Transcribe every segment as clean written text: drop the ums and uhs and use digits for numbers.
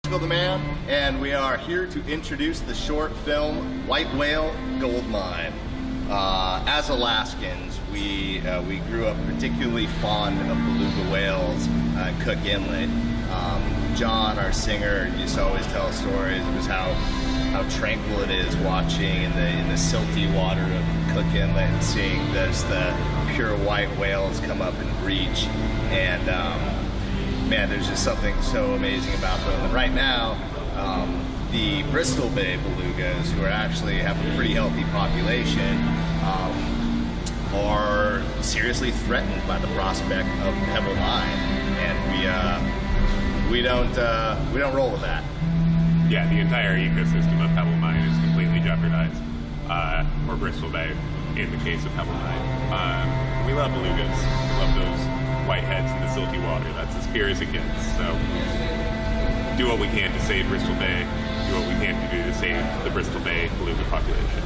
The Man, and we are here to introduce the short film White Whale Gold Mine. As Alaskans, we grew up particularly fond of beluga whales at Cook Inlet. John, our singer, used to always tell stories of just how tranquil it is watching in the silty water of Cook Inlet and seeing the pure white whales come up and breach. And man, there's just something so amazing about them. And right now, the Bristol Bay belugas, who actually have a pretty healthy population, are seriously threatened by the prospect of Pebble Mine, and we don't roll with that. Yeah, the entire ecosystem of Pebble Mine is completely jeopardized, or Bristol Bay, in the case of Pebble Mine. We love belugas. We love those whiteheads in the silty water. That's as pure as it gets. So do what we can to save Bristol Bay. Do what we can to do to save the Bristol Bay beluga population.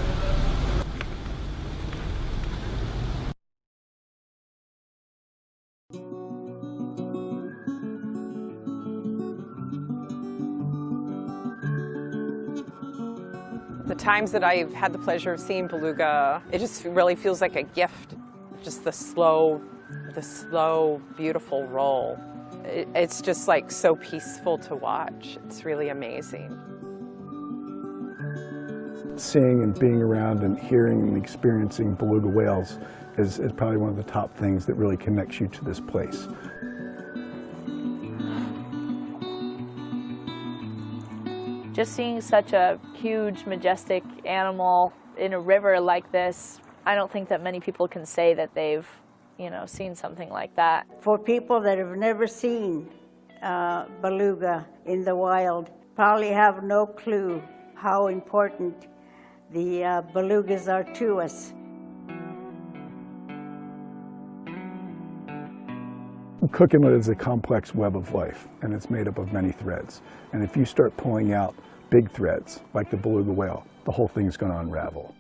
The times that I've had the pleasure of seeing beluga, it just really feels like a gift. Just the slow, beautiful roll. It's just like so peaceful to watch. It's really amazing. Seeing and being around and hearing and experiencing beluga whales is probably one of the top things that really connects you to this place. Just seeing such a huge, majestic animal in a river like this, I don't think that many people can say that they've seen something like that. For people that have never seen beluga in the wild, probably have no clue how important the belugas are to us. Cook Inlet is a complex web of life, and it's made up of many threads. And if you start pulling out big threads, like the beluga whale, the whole thing's going to unravel.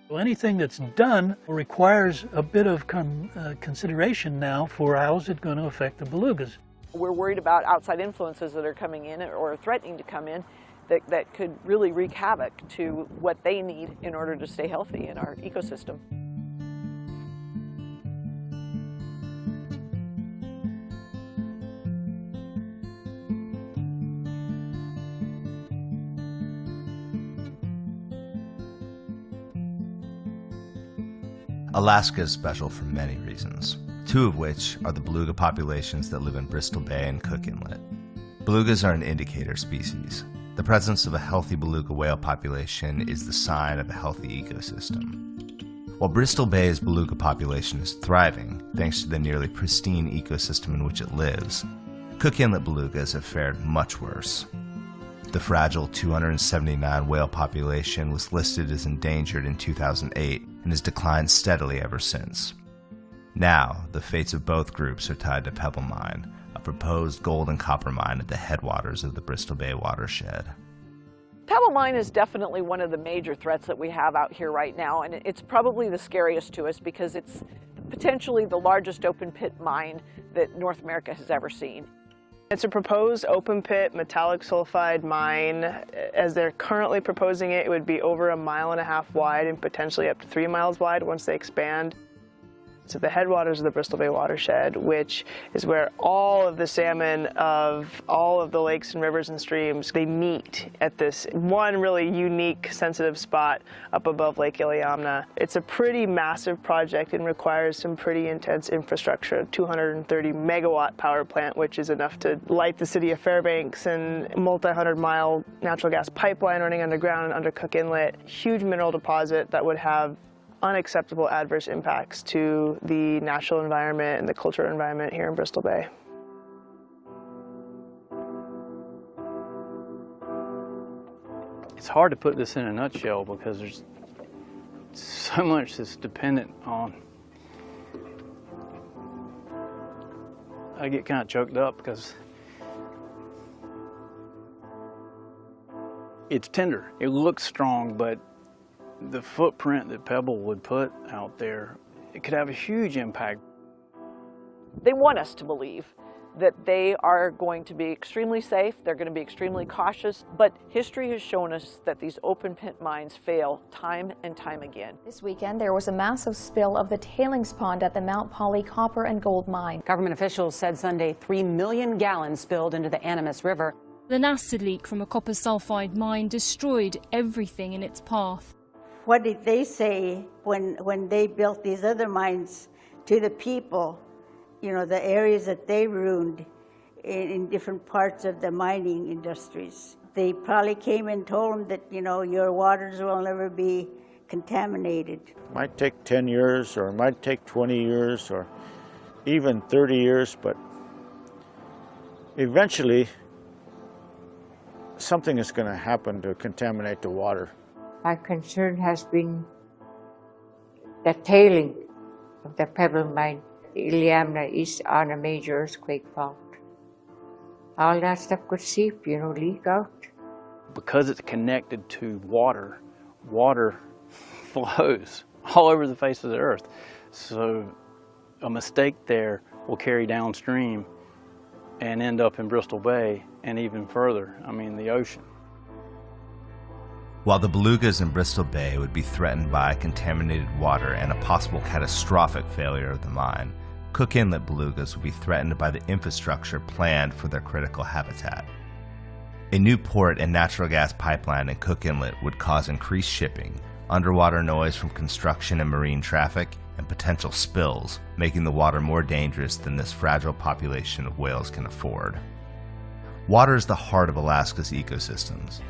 Well, anything that's done requires a bit of consideration now for how is it going to affect the belugas. We're worried about outside influences that are coming in or threatening to come in that could really wreak havoc to what they need in order to stay healthy in our ecosystem. Alaska is special for many reasons, two of which are the beluga populations that live in Bristol Bay and Cook Inlet. Belugas are an indicator species. The presence of a healthy beluga whale population is the sign of a healthy ecosystem. While Bristol Bay's beluga population is thriving, thanks to the nearly pristine ecosystem in which it lives, Cook Inlet belugas have fared much worse. The fragile 279 whale population was listed as endangered in 2008 and has declined steadily ever since. Now, the fates of both groups are tied to Pebble Mine, a proposed gold and copper mine at the headwaters of the Bristol Bay watershed. Pebble Mine is definitely one of the major threats that we have out here right now, and it's probably the scariest to us because it's potentially the largest open pit mine that North America has ever seen. It's a proposed open pit metallic sulfide mine. As they're currently proposing it, it would be over 1.5 miles wide and potentially up to 3 miles wide once they expand. to the headwaters of the Bristol Bay watershed, which is where all of the salmon of all of the lakes and rivers and streams, they meet at this one really unique, sensitive spot up above Lake Iliamna. It's a pretty massive project and requires some pretty intense infrastructure, a 230 megawatt power plant, which is enough to light the city of Fairbanks, and a multi-hundred-mile natural gas pipeline running underground under Cook Inlet. Huge mineral deposit that would have unacceptable adverse impacts to the natural environment and the cultural environment here in Bristol Bay. It's hard to put this in a nutshell because there's so much that's dependent on. I get kind of choked up because it's tender. It looks strong, but the footprint that Pebble would put out there, it could have a huge impact. They want us to believe that they are going to be extremely safe, they're going to be extremely cautious, but history has shown us that these open pit mines fail time and time again. This weekend, there was a massive spill of the tailings pond at the Mount Polly copper and gold mine. Government officials said Sunday 3 million gallons spilled into the Animas River. An acid leak from a copper sulfide mine destroyed everything in its path. What did they say when they built these other mines to the people? You know, the areas that they ruined in different parts of the mining industries. They probably came and told them that, you know, your waters will never be contaminated. Might take 10 years, or it might take 20 years, or even 30 years, but eventually something is going to happen to contaminate the water. My concern has been the tailing of the Pebble Mine. The Iliamna is on a major earthquake fault. All that stuff could seep, you know, leak out. Because it's connected to water, water flows all over the face of the earth. So a mistake there will carry downstream and end up in Bristol Bay and even further, I mean the ocean. While the belugas in Bristol Bay would be threatened by contaminated water and a possible catastrophic failure of the mine, Cook Inlet belugas would be threatened by the infrastructure planned for their critical habitat. A new port and natural gas pipeline in Cook Inlet would cause increased shipping, underwater noise from construction and marine traffic, and potential spills, making the water more dangerous than this fragile population of whales can afford. Water is the heart of Alaska's ecosystems.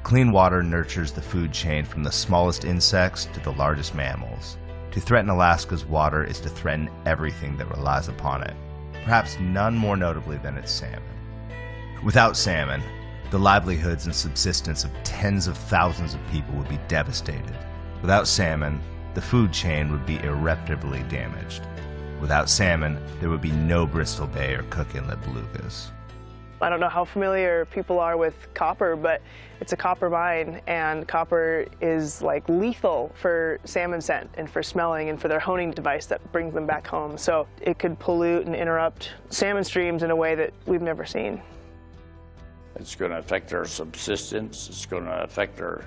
Clean water nurtures the food chain from the smallest insects to the largest mammals. To threaten Alaska's water is to threaten everything that relies upon it, perhaps none more notably than its salmon. Without salmon, the livelihoods and subsistence of tens of thousands of people would be devastated. Without salmon, the food chain would be irreparably damaged. Without salmon, there would be no Bristol Bay or Cook Inlet belugas. I don't know how familiar people are with copper, but it's a copper mine, and copper is like lethal for salmon scent and for smelling and for their honing device that brings them back home. So it could pollute and interrupt salmon streams in a way that we've never seen. It's going to affect our subsistence. It's going to affect our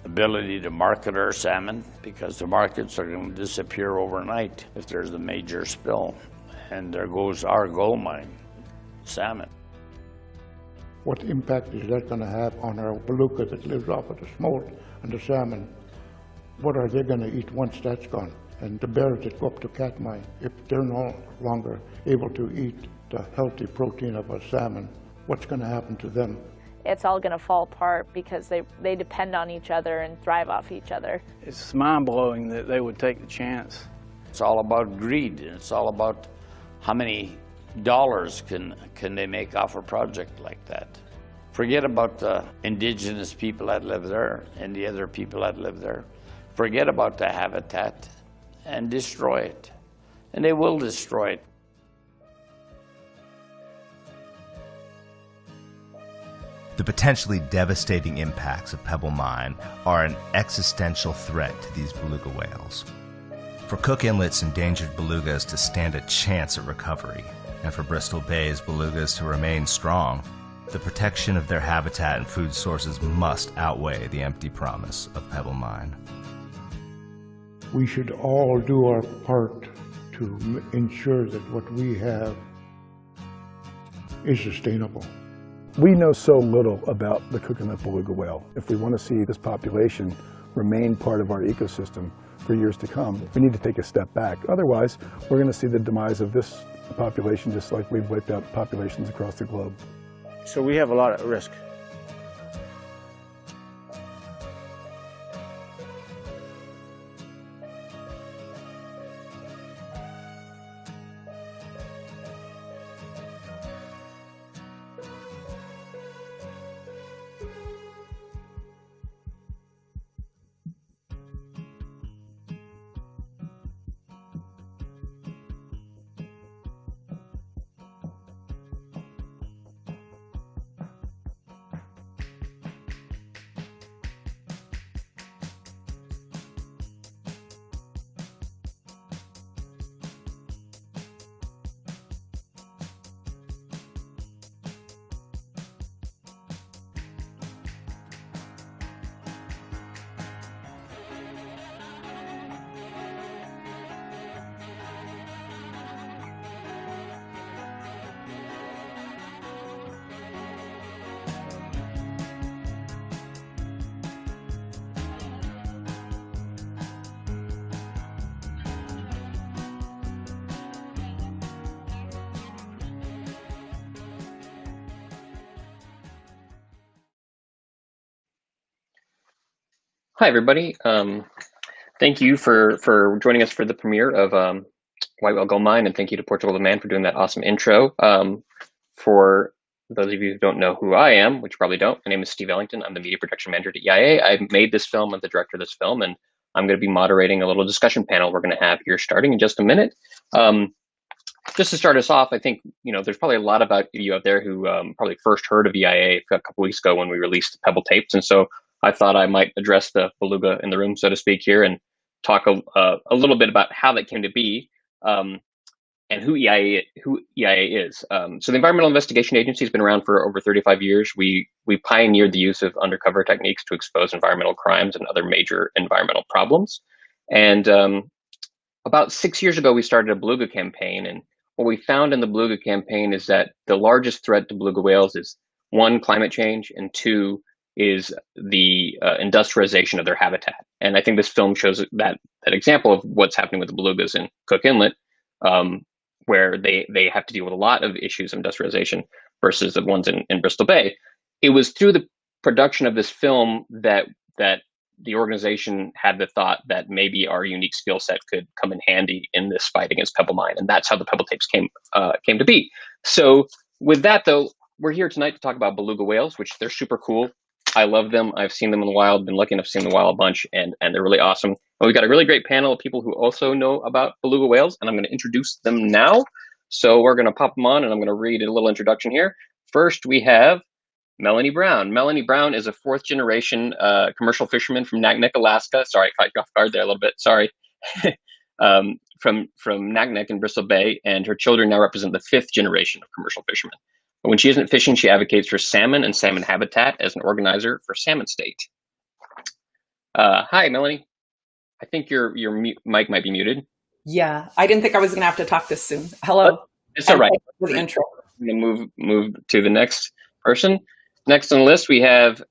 ability to market our salmon, because the markets are going to disappear overnight if there's a major spill. And there goes our gold mine, salmon. What impact is that going to have on our beluga that lives off of the smolt and the salmon? What are they going to eat once that's gone? And the bears that go up to Katmai, if they're no longer able to eat the healthy protein of a salmon, what's going to happen to them? It's all going to fall apart because they depend on each other and thrive off each other. It's mind-blowing that they would take the chance. It's all about greed, and it's all about how many dollars can they make off a project like that. Forget about the indigenous people that live there and the other people that live there. Forget about the habitat and destroy it. And they will destroy it. The potentially devastating impacts of Pebble Mine are an existential threat to these beluga whales. For Cook Inlet's endangered belugas to stand a chance at recovery, and for Bristol Bay's belugas to remain strong, the protection of their habitat and food sources must outweigh the empty promise of Pebble Mine. We should all do our part to ensure that what we have is sustainable. We know so little about the Cook Inlet beluga whale. If we want to see this population remain part of our ecosystem for years to come, we need to take a step back. Otherwise, we're going to see the demise of this population just like we've wiped out populations across the globe. So we have a lot at risk. Hi, everybody. Thank you for joining us for the premiere of White Whale Gold Mine, and thank you to Portugal the Man for doing that awesome intro. For those of you who don't know who I am, which you probably don't, my name is Steve Ellington. I'm the media production manager at EIA. I made this film, I'm the director of this film, and I'm going to be moderating a little discussion panel we're going to have here starting in just a minute. Just to start us off, I think, there's probably a lot about you out there who probably first heard of EIA a couple weeks ago when we released the Pebble tapes. And so I thought I might address the beluga in the room, so to speak, here and talk a little bit about how that came to be and who EIA is. So the Environmental Investigation Agency has been around for over 35 years. We pioneered the use of undercover techniques to expose environmental crimes and other major environmental problems. And about 6 years ago, we started a beluga campaign. And what we found in the beluga campaign is that the largest threat to beluga whales is, one, climate change, and two, is the industrialization of their habitat. And I think this film shows that example of what's happening with the belugas in Cook Inlet, where they have to deal with a lot of issues of industrialization versus the ones in Bristol Bay. It was through the production of this film that the organization had the thought that maybe our unique skill set could come in handy in this fight against Pebble Mine. And that's how the Pebble tapes came to be. So with that, though, we're here tonight to talk about beluga whales, which they're super cool. I love them. I've seen them in the wild, been lucky enough to see them in the wild a bunch, and they're really awesome. And we've got a really great panel of people who also know about beluga whales, and I'm going to introduce them now. So we're going to pop them on, and I'm going to read a little introduction here. First, we have Melanie Brown. Melanie Brown is a fourth-generation commercial fisherman from Naknek, Alaska. Sorry, I caught you off guard there a little bit. Sorry. From Naknek in Bristol Bay, and her children now represent the fifth generation of commercial fishermen. But when she isn't fishing, she advocates for salmon and salmon habitat as an organizer for Salmon State. Hi, Melanie. I think your mic might be muted. Yeah, I didn't think I was going to have to talk this soon. Hello. It's all right. For the intro. I'm going to move to the next person. Next on the list, we have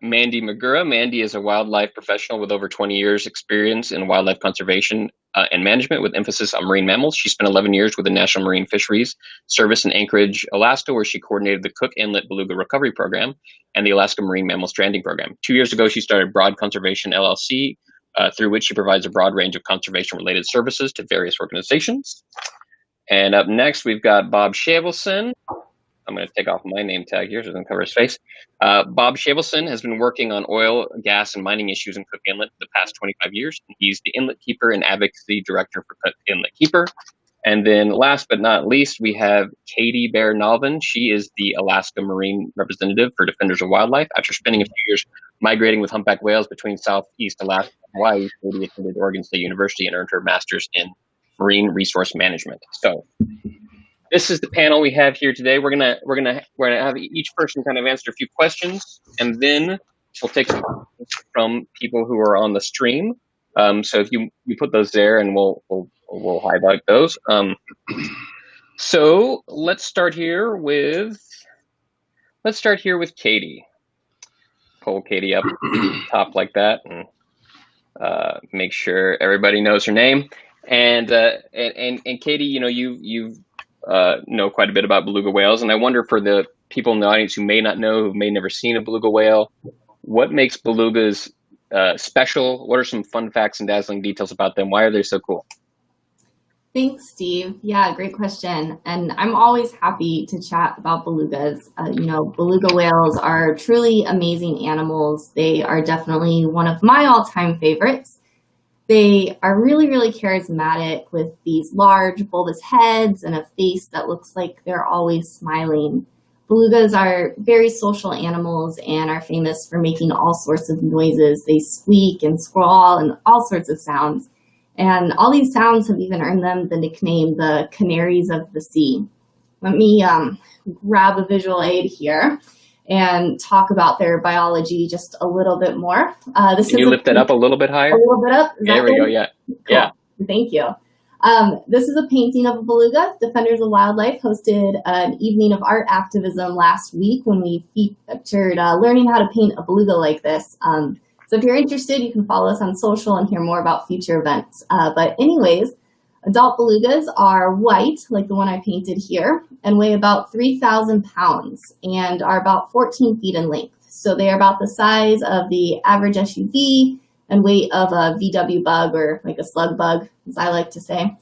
Mandy Magura. Mandy is a wildlife professional with over 20 years experience in wildlife conservation and management with emphasis on marine mammals. She spent 11 years with the National Marine Fisheries Service in Anchorage, Alaska, where she coordinated the Cook Inlet Beluga Recovery Program and the Alaska Marine Mammal Stranding Program. 2 years ago, she started Broad Conservation LLC, through which she provides a broad range of conservation-related services to various organizations. And up next, we've got Bob Shavelson. I'm going to take off my name tag here so it doesn't cover his face. Bob Shavelson has been working on oil, gas, and mining issues in Cook Inlet for the past 25 years. He's the Inlet Keeper and Advocacy Director for Cook Inlet Keeper. And then last but not least, we have Katie Bear-Nalvin. She is the Alaska Marine Representative for Defenders of Wildlife. After spending a few years migrating with humpback whales between Southeast Alaska and Hawaii, Katie attended Oregon State University and earned her master's in Marine Resource Management. So this is the panel we have here today. We're gonna have each person kind of answer a few questions, and then we'll take some questions from people who are on the stream. So if you put those there, and we'll highlight those. So let's start here with Katie. Pull Katie up top like that, and make sure everybody knows her name. And Katie, you've know quite a bit about beluga whales, and I wonder, for the people in the audience who may not know, who may never seen a beluga whale, what makes belugas special? What are some fun facts and dazzling details about them? Why are they so cool? Thanks, Steve. Yeah, great question. And I'm always happy to chat about belugas. Beluga whales are truly amazing animals. They are definitely one of my all-time favorites. They are really, really charismatic with these large, bulbous heads and a face that looks like they're always smiling. Belugas are very social animals and are famous for making all sorts of noises. They squeak and squall and all sorts of sounds. And all these sounds have even earned them the nickname the canaries of the sea. Let me grab a visual aid here and talk about their biology just a little bit more. Can you lift that up a little bit higher? A little bit up? There we go, yeah. Cool. Yeah. Thank you. This is a painting of a beluga. Defenders of Wildlife hosted an evening of art activism last week when we featured learning how to paint a beluga like this. So if you're interested, you can follow us on social and hear more about future events. But anyways, adult belugas are white, like the one I painted here, and weigh about 3,000 pounds and are about 14 feet in length. So they are about the size of the average SUV and weight of a VW bug, or like a slug bug, as I like to say.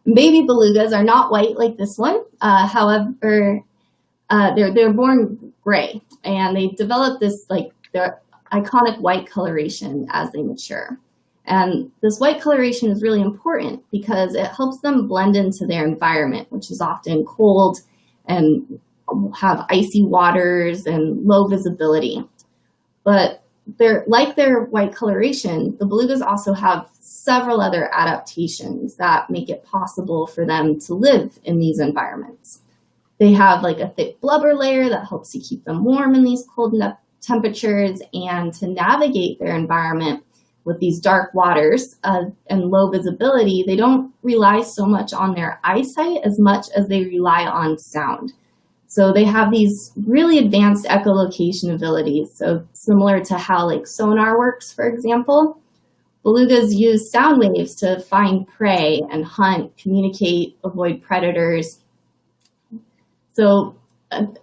Baby belugas are not white like this one. However, they're born gray, and they develop this their iconic white coloration as they mature. And this white coloration is really important because it helps them blend into their environment, which is often cold and have icy waters and low visibility. But like their white coloration, the belugas also have several other adaptations that make it possible for them to live in these environments. They have like a thick blubber layer that helps to keep them warm in these cold temperatures, and to navigate their environment with these dark waters and low visibility, they don't rely so much on their eyesight as much as they rely on sound. So they have these really advanced echolocation abilities. So similar to how like sonar works, for example, belugas use sound waves to find prey and hunt, communicate, avoid predators. So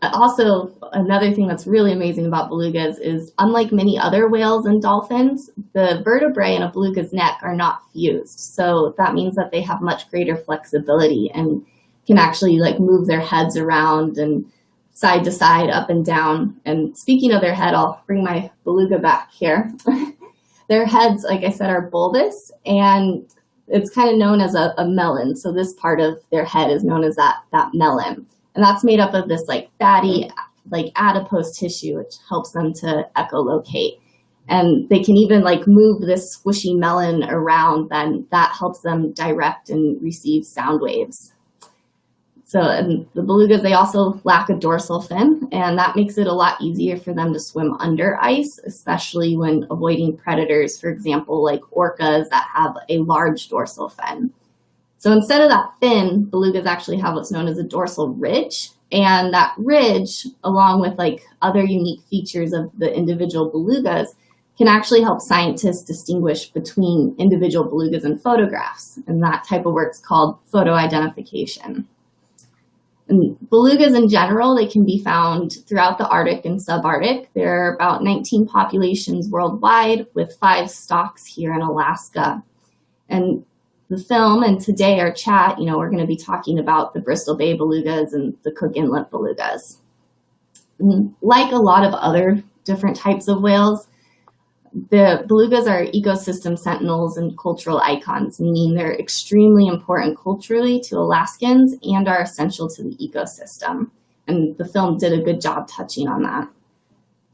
also another thing that's really amazing about belugas is, unlike many other whales and dolphins, the vertebrae in a beluga's neck are not fused. So that means that they have much greater flexibility and can actually like move their heads around and side to side, up and down. And speaking of their head, I'll bring my beluga back here. Their heads, like I said, are bulbous, and it's kind of known as a melon. So this part of their head is known as that melon. And that's made up of this like fatty, like adipose tissue, which helps them to echolocate. And they can even like move this squishy melon around, then that helps them direct and receive sound waves. So and the belugas, they also lack a dorsal fin, and that makes it a lot easier for them to swim under ice, especially when avoiding predators, for example, like orcas that have a large dorsal fin. So instead of that fin, belugas actually have what's known as a dorsal ridge. And that ridge, along with like other unique features of the individual belugas, can actually help scientists distinguish between individual belugas and photographs. And that type of work is called photo identification. And belugas in general, they can be found throughout the Arctic and subarctic. There are about 19 populations worldwide, with 5 stocks here in Alaska. And the film and today our chat, we're going to be talking about the Bristol Bay belugas and the Cook Inlet belugas. And like a lot of other different types of whales, the belugas are ecosystem sentinels and cultural icons, meaning they're extremely important culturally to Alaskans and are essential to the ecosystem. And the film did a good job touching on that.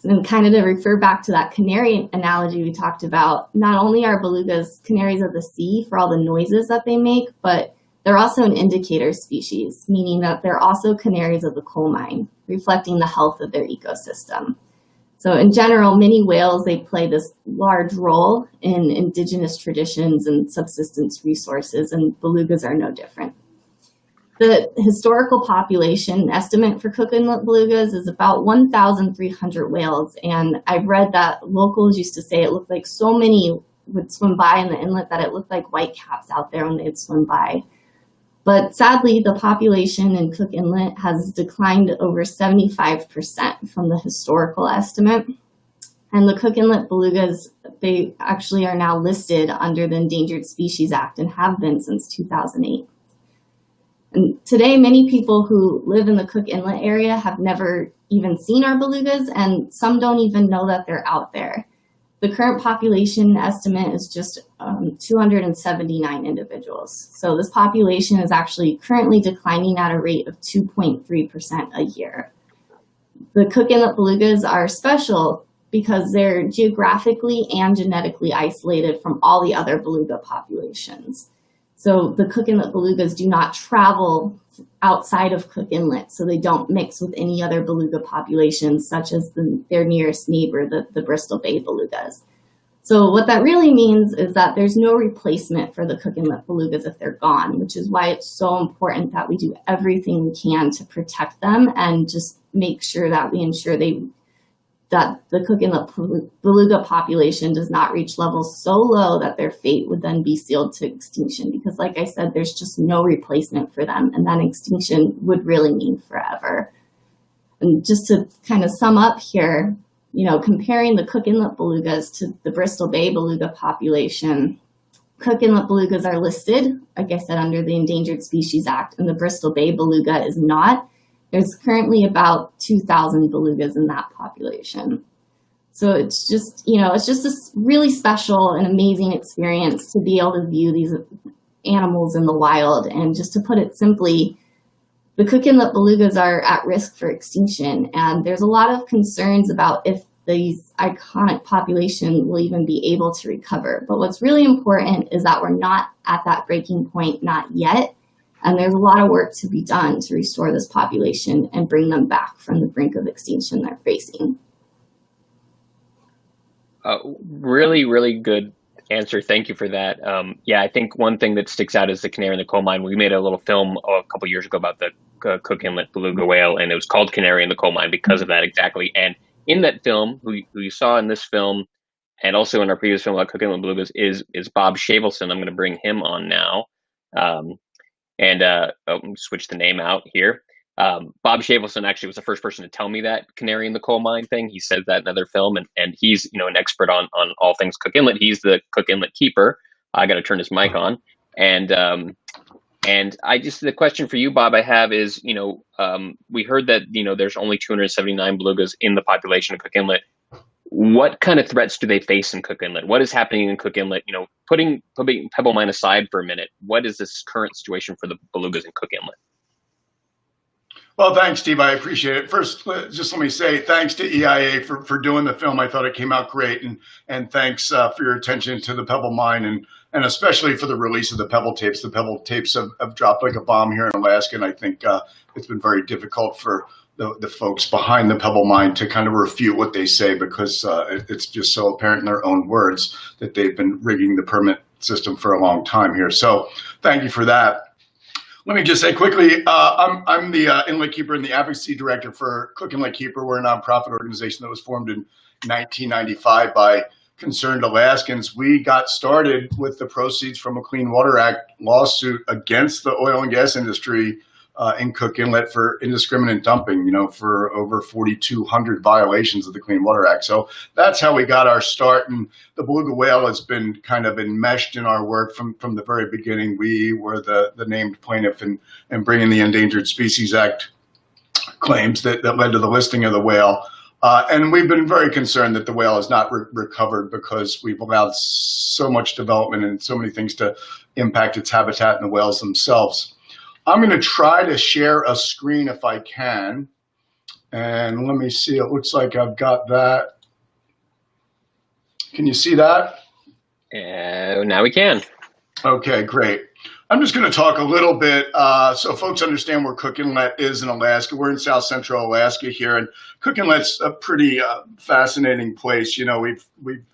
And kind of to refer back to that canary analogy we talked about, not only are belugas canaries of the sea for all the noises that they make, but they're also an indicator species, meaning that they're also canaries of the coal mine, reflecting the health of their ecosystem. So in general, many whales, they play this large role in indigenous traditions and subsistence resources, and belugas are no different. The historical population estimate for Cook Inlet belugas is about 1,300 whales, and I've read that locals used to say it looked like so many would swim by in the inlet that it looked like whitecaps out there when they'd swim by. But sadly, the population in Cook Inlet has declined over 75% from the historical estimate. And the Cook Inlet belugas, they actually are now listed under the Endangered Species Act and have been since 2008. And today, many people who live in the Cook Inlet area have never even seen our belugas, and some don't even know that they're out there. The current population estimate is just 279 individuals. So this population is actually currently declining at a rate of 2.3% a year. The Cook Inlet belugas are special because they're geographically and genetically isolated from all the other beluga populations. So the Cook Inlet belugas do not travel outside of Cook Inlet, so they don't mix with any other beluga populations, such as their nearest neighbor, the Bristol Bay belugas. So what that really means is that there's no replacement for the Cook Inlet belugas if they're gone, which is why it's so important that we do everything we can to protect them and just make sure that we ensure that the Cook Inlet beluga population does not reach levels so low that their fate would then be sealed to extinction. Because like I said, there's just no replacement for them, and that extinction would really mean forever. And just to kind of sum up here, you know, comparing the Cook Inlet belugas to the Bristol Bay beluga population, Cook Inlet belugas are listed, like I said, under the Endangered Species Act, and the Bristol Bay beluga is not. There's currently about 2,000 belugas in that population. So it's just, you know, it's just this really special and amazing experience to be able to view these animals in the wild. And just to put it simply, the Cook Inlet belugas are at risk for extinction, and there's a lot of concerns about if these iconic population will even be able to recover. But what's really important is that we're not at that breaking point, not yet, and there's a lot of work to be done to restore this population and bring them back from the brink of extinction they're facing. Really, really good answer. Thank you for that. Yeah, I think one thing that sticks out is the canary in the coal mine. We made a little film a couple years ago about the Cook Inlet beluga whale, and it was called Canary in the Coal Mine because of that exactly. And in that film, who you saw in this film, and also in our previous film about Cook Inlet belugas, is Bob Shavelson. I'm going to bring him on now, switch the name out here. Bob Shavelson actually was the first person to tell me that canary in the coal mine thing. He said that in another film, and he's, you know, an expert on all things Cook Inlet. He's the Cook Inlet keeper. I got to turn his mic on, and I just, the question for you, Bob, I have is, you know, we heard that, you know, there's only 279 belugas in the population of Cook Inlet. What kind of threats do they face in Cook Inlet? What is happening in Cook Inlet? You know, putting Pebble Mine aside for a minute, what is this current situation for the belugas in Cook Inlet? Well, thanks, Steve. I appreciate it. First, just let me say thanks to EIA for doing the film. I thought it came out great, and thanks for your attention to the Pebble Mine, and especially for the release of the Pebble tapes. The Pebble tapes have dropped like a bomb here in Alaska, and I think it's been very difficult for the folks behind the Pebble Mine to kind of refute what they say, because it's just so apparent in their own words that they've been rigging the permit system for a long time here. So thank you for that. Let me just say quickly, I'm the Inlet Keeper and the Advocacy Director for Cook Inlet Keeper. We're a nonprofit organization that was formed in 1995 by concerned Alaskans. We got started with the proceeds from a Clean Water Act lawsuit against the oil and gas industry in Cook Inlet for indiscriminate dumping, you know, for over 4,200 violations of the Clean Water Act. So that's how we got our start. And the beluga whale has been kind of enmeshed in our work from the very beginning. We were the named plaintiff in bringing the Endangered Species Act claims that led to the listing of the whale. And we've been very concerned that the whale has not recovered because we've allowed so much development and so many things to impact its habitat and the whales themselves. I'm going to try to share a screen if I can. And let me see, it looks like I've got that. Can you see that? Now we can. Okay, great. I'm just going to talk a little bit so folks understand where Cook Inlet is in Alaska. We're in south central Alaska here, and Cook Inlet's a pretty fascinating place. You know,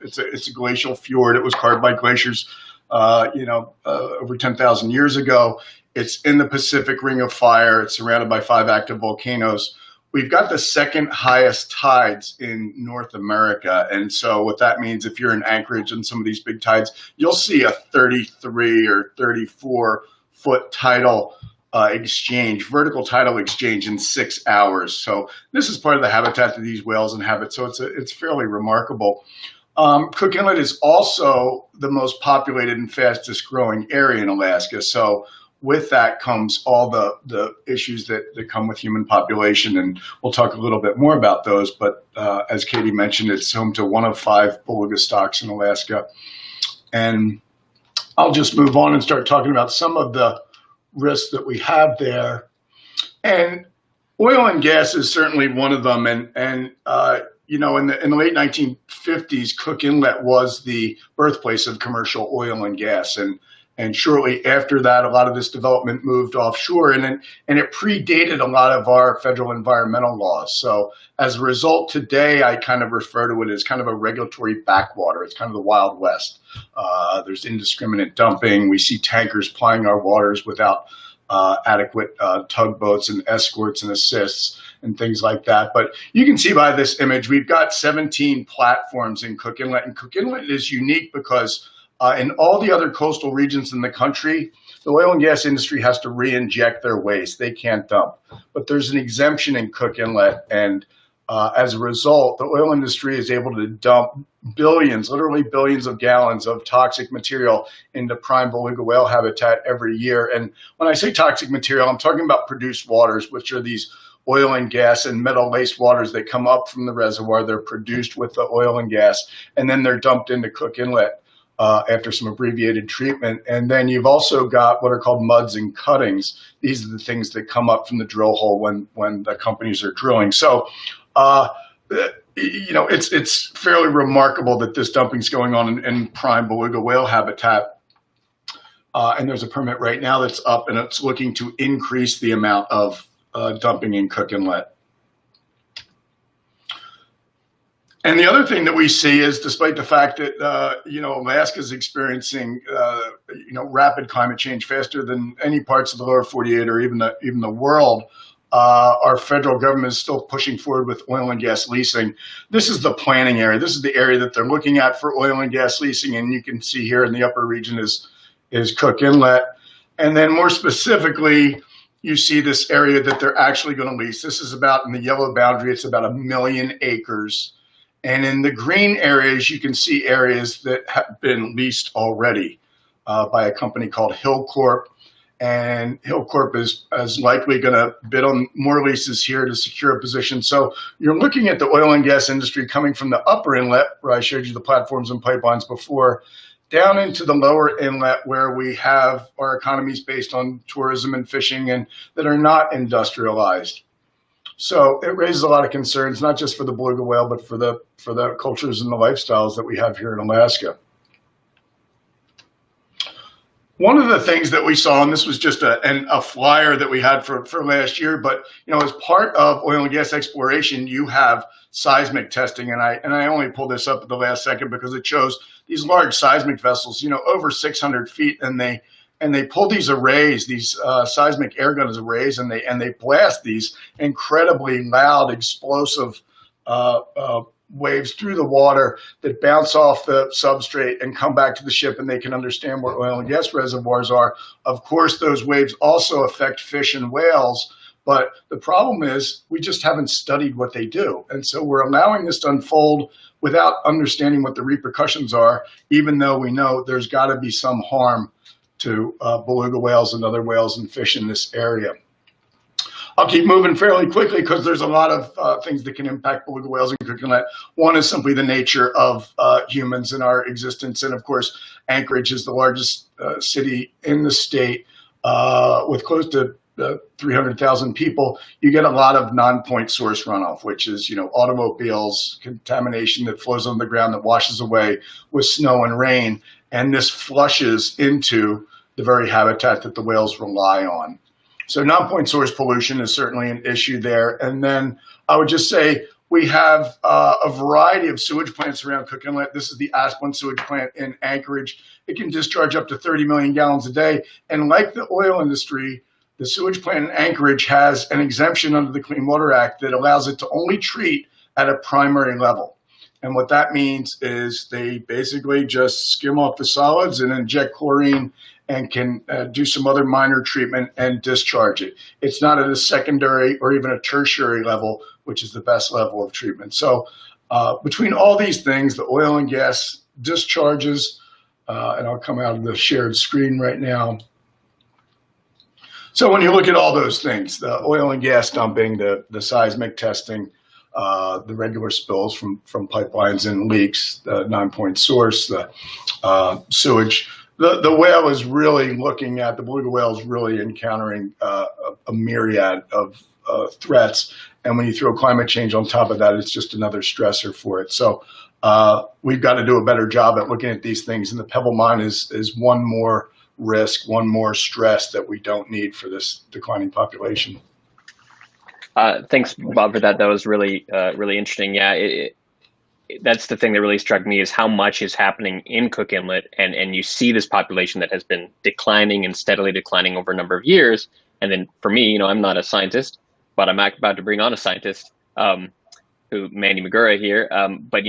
it's a glacial fjord. It was carved by glaciers, over 10,000 years ago. It's in the Pacific Ring of Fire. It's surrounded by 5 active volcanoes. We've got the second highest tides in North America. And so what that means, if you're in Anchorage and some of these big tides, you'll see a 33 or 34 foot tidal exchange, vertical tidal exchange in 6 hours. So this is part of the habitat that these whales inhabit. So it's fairly remarkable. Cook Inlet is also the most populated and fastest growing area in Alaska. So with that comes all the issues that come with human population, and we'll talk a little bit more about those. But as Katie mentioned, it's home to 1 of 5 beluga stocks in Alaska. And I'll just move on and start talking about some of the risks that we have there. And oil and gas is certainly one of them. And in the late 1950s, Cook Inlet was the birthplace of commercial oil and gas. And shortly after that, a lot of this development moved offshore, and it predated a lot of our federal environmental laws. So as a result, today I kind of refer to it as kind of a regulatory backwater. It's kind of the Wild West. There's indiscriminate dumping. We see tankers plying our waters without adequate tugboats and escorts and assists and things like that. But you can see by this image, we've got 17 platforms in Cook Inlet, and Cook Inlet is unique because in all the other coastal regions in the country, the oil and gas industry has to re-inject their waste. They can't dump. But there's an exemption in Cook Inlet, and as a result, the oil industry is able to dump billions, literally billions of gallons of toxic material into prime beluga whale habitat every year. And when I say toxic material, I'm talking about produced waters, which are these oil and gas and metal-laced waters that come up from the reservoir. They're produced with the oil and gas, and then they're dumped into Cook Inlet after some abbreviated treatment. And then you've also got what are called muds and cuttings. These are the things that come up from the drill hole when the companies are drilling. So, it's fairly remarkable that this dumping is going on in prime beluga whale habitat. And there's a permit right now that's up, and it's looking to increase the amount of dumping in Cook Inlet. And the other thing that we see is, despite the fact that Alaska is experiencing rapid climate change faster than any parts of the lower 48 or even the world, our federal government is still pushing forward with oil and gas leasing. This is the planning area. This is the area that they're looking at for oil and gas leasing, and you can see here in the upper region is Cook Inlet, and then more specifically, you see this area that they're actually going to lease. This is about, in the yellow boundary, it's about 1 million acres. And in the green areas, you can see areas that have been leased already by a company called Hillcorp. And Hillcorp is likely going to bid on more leases here to secure a position. So you're looking at the oil and gas industry coming from the upper inlet, where I showed you the platforms and pipelines before, down into the lower inlet, where we have our economies based on tourism and fishing and that are not industrialized. So it raises a lot of concerns, not just for the beluga whale, but for the cultures and the lifestyles that we have here in Alaska. One of the things that we saw, and this was just a flyer that we had for last year, but as part of oil and gas exploration, you have seismic testing, and I only pulled this up at the last second because it shows these large seismic vessels, over 600 feet, and they pull these arrays, these seismic air guns arrays, and they blast these incredibly loud, explosive waves through the water that bounce off the substrate and come back to the ship, and they can understand where oil and gas reservoirs are. Of course, those waves also affect fish and whales, but the problem is we just haven't studied what they do. And so we're allowing this to unfold without understanding what the repercussions are, even though we know there's got to be some harm to beluga whales and other whales and fish in this area. I'll keep moving fairly quickly because there's a lot of things that can impact beluga whales in Cook Inlet. One is simply the nature of humans and our existence. And of course, Anchorage is the largest city in the state with close to 300,000 people. You get a lot of non-point source runoff, which is, automobiles, contamination that flows on the ground that washes away with snow and rain. And this flushes into the very habitat that the whales rely on. So non-point source pollution is certainly an issue there. And then I would just say we have a variety of sewage plants around Cook Inlet. This is the Asplin sewage plant in Anchorage. It can discharge up to 30 million gallons a day. And like the oil industry, the sewage plant in Anchorage has an exemption under the Clean Water Act that allows it to only treat at a primary level. And what that means is they basically just skim off the solids and inject chlorine and can do some other minor treatment and discharge it. It's not at a secondary or even a tertiary level, which is the best level of treatment. So between all these things, the oil and gas discharges, and I'll come out of the shared screen right now. So when you look at all those things, the oil and gas dumping, the seismic testing, the regular spills from pipelines and leaks, the non-point source, the sewage, the whale is really looking at, the beluga whale is really encountering a myriad of threats. And when you throw climate change on top of that, it's just another stressor for it. So we've got to do a better job at looking at these things. And the Pebble Mine is one more risk, one more stress that we don't need for this declining population. Thanks, Bob, for that. That was really, really interesting. Yeah, that's the thing that really struck me is how much is happening in Cook Inlet, and you see this population that has been declining and steadily declining over a number of years. And then for me, I'm not a scientist, but I'm about to bring on a scientist, who Mandy Magura here. But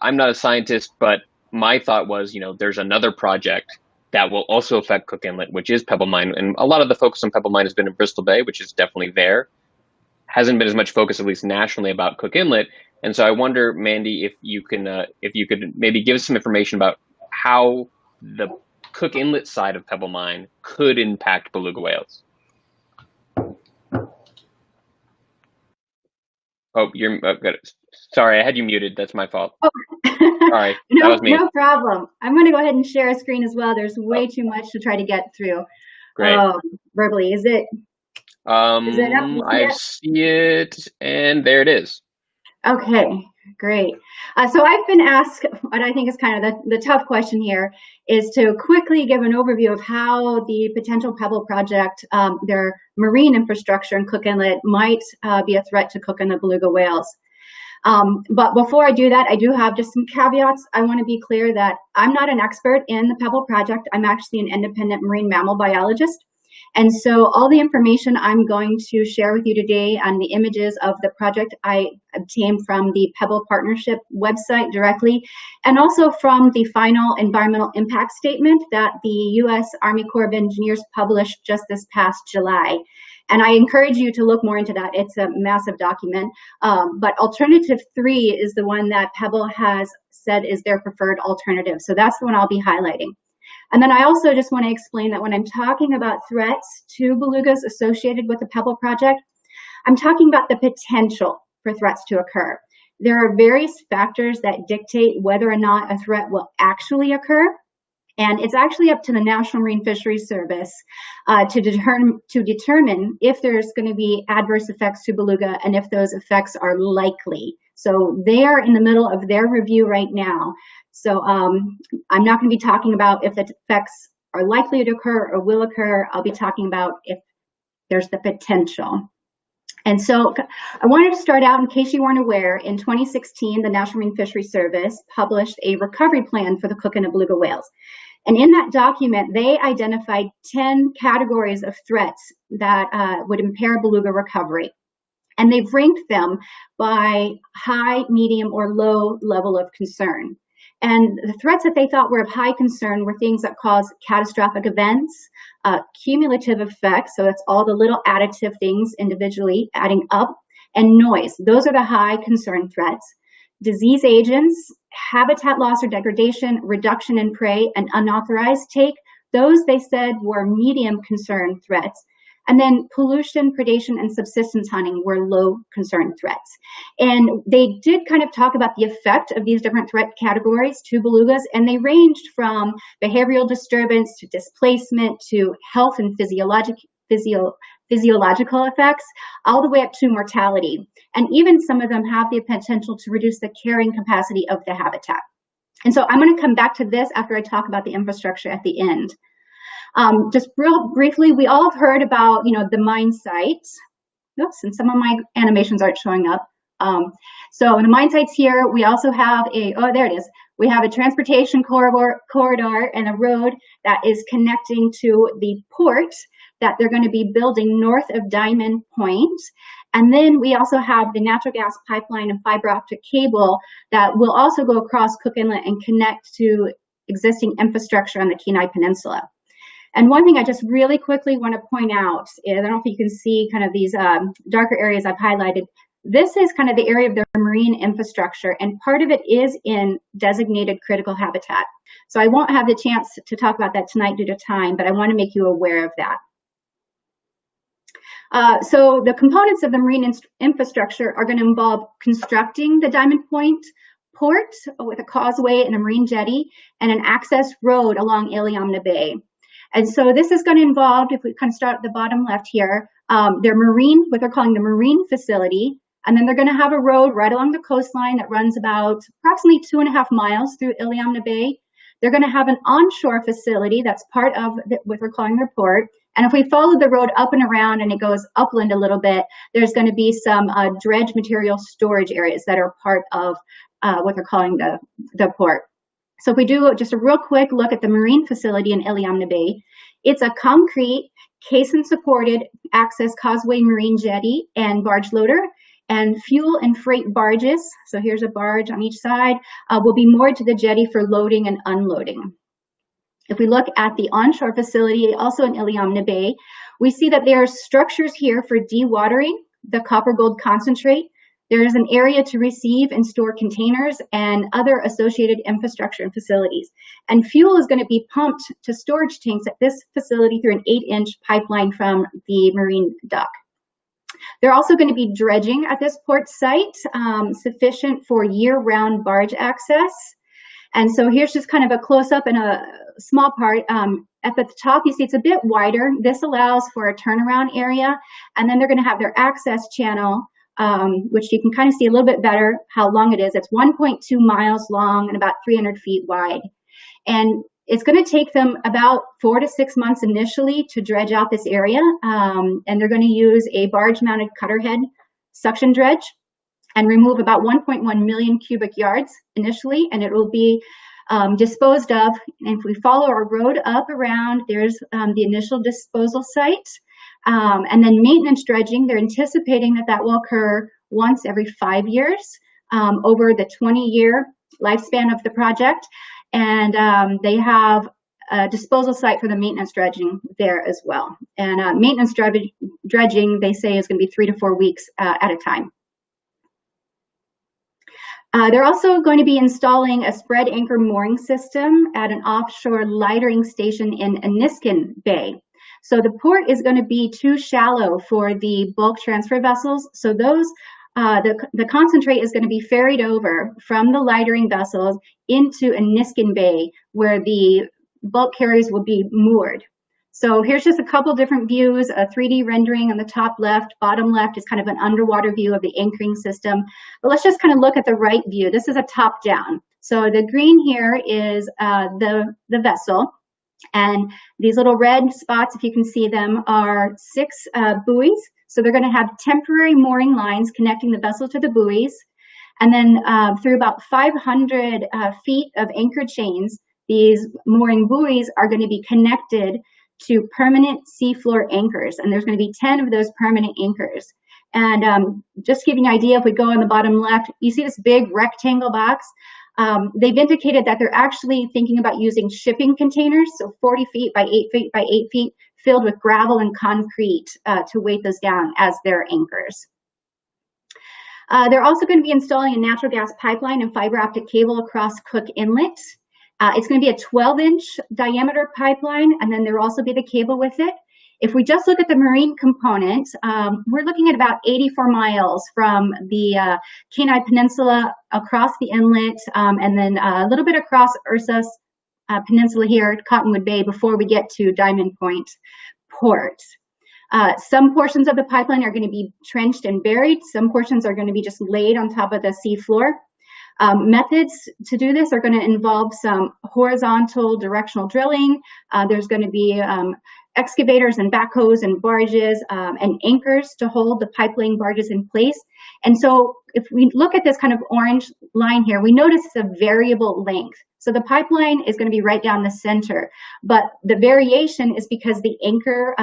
I'm not a scientist, but my thought was, there's another project that will also affect Cook Inlet, which is Pebble Mine. And a lot of the focus on Pebble Mine has been in Bristol Bay, which is definitely there. Hasn't been as much focus, at least nationally, about Cook Inlet. And so I wonder, Mandy, if you could maybe give us some information about how the Cook Inlet side of Pebble Mine could impact beluga whales. Oh, you're good. Sorry, I had you muted. That's my fault. Oh. Sorry, that was me. No problem. I'm going to go ahead and share a screen as well. There's way too much to try to get through. Great. Verbally. Is it up? I see it, and there it is. Okay, great. So I've been asked what I think is kind of the tough question here is to quickly give an overview of how the potential Pebble project, their marine infrastructure in Cook Inlet might be a threat to Cook Inlet beluga whales. But before I do that, I do have just some caveats. I want to be clear that I'm not an expert in the Pebble project. I'm actually an independent marine mammal biologist. And so all the information I'm going to share with you today and the images of the project I obtained from the Pebble Partnership website directly, and also from the final environmental impact statement that the U.S. Army Corps of Engineers published just this past July. And I encourage you to look more into that. It's a massive document. But alternative 3 is the one that Pebble has said is their preferred alternative. So that's the one I'll be highlighting. And then I also just want to explain that when I'm talking about threats to belugas associated with the Pebble project, I'm talking about the potential for threats to occur. There are various factors that dictate whether or not a threat will actually occur. And it's actually up to the National Marine Fisheries Service to determine if there's going to be adverse effects to beluga and if those effects are likely. So they are in the middle of their review right now. So I'm not going to be talking about if the effects are likely to occur or will occur. I'll be talking about if there's the potential. And so I wanted to start out, in case you weren't aware, in 2016, the National Marine Fisheries Service published a recovery plan for the Cook Inlet beluga whales. And in that document, they identified 10 categories of threats that would impair beluga recovery. And they've ranked them by high, medium, or low level of concern. And the threats that they thought were of high concern were things that cause catastrophic events, cumulative effects, so that's all the little additive things individually adding up, and noise. Those are the high concern threats. Disease agents, habitat loss or degradation, reduction in prey, and unauthorized take, those they said were medium concern threats. And then pollution, predation, and subsistence hunting were low concern threats. And they did kind of talk about the effect of these different threat categories to belugas, and they ranged from behavioral disturbance to displacement to health and physiological effects, all the way up to mortality. And even some of them have the potential to reduce the carrying capacity of the habitat. And so I'm going to come back to this after I talk about the infrastructure at the end. Just real briefly, we all have heard about, the mine sites. Oops, and some of my animations aren't showing up. So in the mine sites here, we also have there it is. We have a transportation corridor and a road that is connecting to the port that they're going to be building north of Diamond Point. And then we also have the natural gas pipeline and fiber optic cable that will also go across Cook Inlet and connect to existing infrastructure on the Kenai Peninsula. And one thing I just really quickly want to point out is, I don't know if you can see kind of these darker areas I've highlighted. This is kind of the area of their marine infrastructure, and part of it is in designated critical habitat. So I won't have the chance to talk about that tonight due to time, but I want to make you aware of that. So the components of the marine infrastructure are going to involve constructing the Diamond Point port with a causeway and a marine jetty and an access road along Iliamna Bay. And so this is going to involve, if we kind of start at the bottom left here, their marine, what they're calling the marine facility. And then they're going to have a road right along the coastline that runs about approximately 2.5 miles through Iliamna Bay. They're going to have an onshore facility that's part of what they're calling their port. And if we follow the road up and around and it goes upland a little bit, there's going to be some dredge material storage areas that are part of what they're calling the port. So if we do just a real quick look at the marine facility in Iliamna Bay, it's a concrete, caisson-supported access causeway marine jetty and barge loader, and fuel and freight barges, so here's a barge on each side, will be moored to the jetty for loading and unloading. If we look at the onshore facility, also in Iliamna Bay, we see that there are structures here for dewatering the copper gold concentrate. There is an area to receive and store containers and other associated infrastructure and facilities. And fuel is going to be pumped to storage tanks at this facility through an 8-inch pipeline from the marine dock. They're also going to be dredging at this port site, sufficient for year-round barge access. And so here's just kind of a close-up and a small part. Up at the top, you see it's a bit wider. This allows for a turnaround area. And then they're going to have their access channel, which you can kind of see a little bit better how long it is. It's 1.2 miles long and about 300 feet wide. And it's going to take them about 4 to 6 months initially to dredge out this area. And they're going to use a barge-mounted cutter head suction dredge and remove about 1.1 million cubic yards initially, and it will be disposed of. And if we follow our road up around, there's the initial disposal site. And then maintenance dredging, they're anticipating that that will occur once every 5 years over the 20-year lifespan of the project. And they have a disposal site for the maintenance dredging there as well. And maintenance dredging, they say, is going to be 3 to 4 weeks at a time. They're also going to be installing a spread anchor mooring system at an offshore lightering station in Aniskin Bay. So the port is going to be too shallow for the bulk transfer vessels. So those the concentrate is going to be ferried over from the lightering vessels into Aniskin Bay, where the bulk carriers will be moored. So here's just a couple different views, a 3D rendering on the top left. Bottom left is kind of an underwater view of the anchoring system. But let's just kind of look at the right view. This is a top down. So the green here is the vessel. And these little red spots, if you can see them, are 6 buoys. So they're going to have temporary mooring lines connecting the vessel to the buoys. And then through about 500 feet of anchor chains, these mooring buoys are going to be connected to permanent seafloor anchors. And there's going to be 10 of those permanent anchors. And just to give you an idea, if we go on the bottom left, you see this big rectangle box. They've indicated that they're actually thinking about using shipping containers, so 40 feet by 8 feet by 8 feet, filled with gravel and concrete to weight those down as their anchors. They're also going to be installing a natural gas pipeline and fiber optic cable across Cook Inlet. It's going to be a 12-inch diameter pipeline, and then there will also be the cable with it. If we just look at the marine component, we're looking at about 84 miles from the Kenai Peninsula across the inlet, and then a little bit across Ursus Peninsula here at Cottonwood Bay before we get to Diamond Point Port. Some portions of the pipeline are going to be trenched and buried. Some portions are going to be just laid on top of the seafloor. Methods to do this are going to involve some horizontal directional drilling. There's going to be excavators and backhoes and barges and anchors to hold the pipeline barges in place. And so if we look at this kind of orange line here, we notice a variable length. So the pipeline is going to be right down the center, but the variation is because the anchor,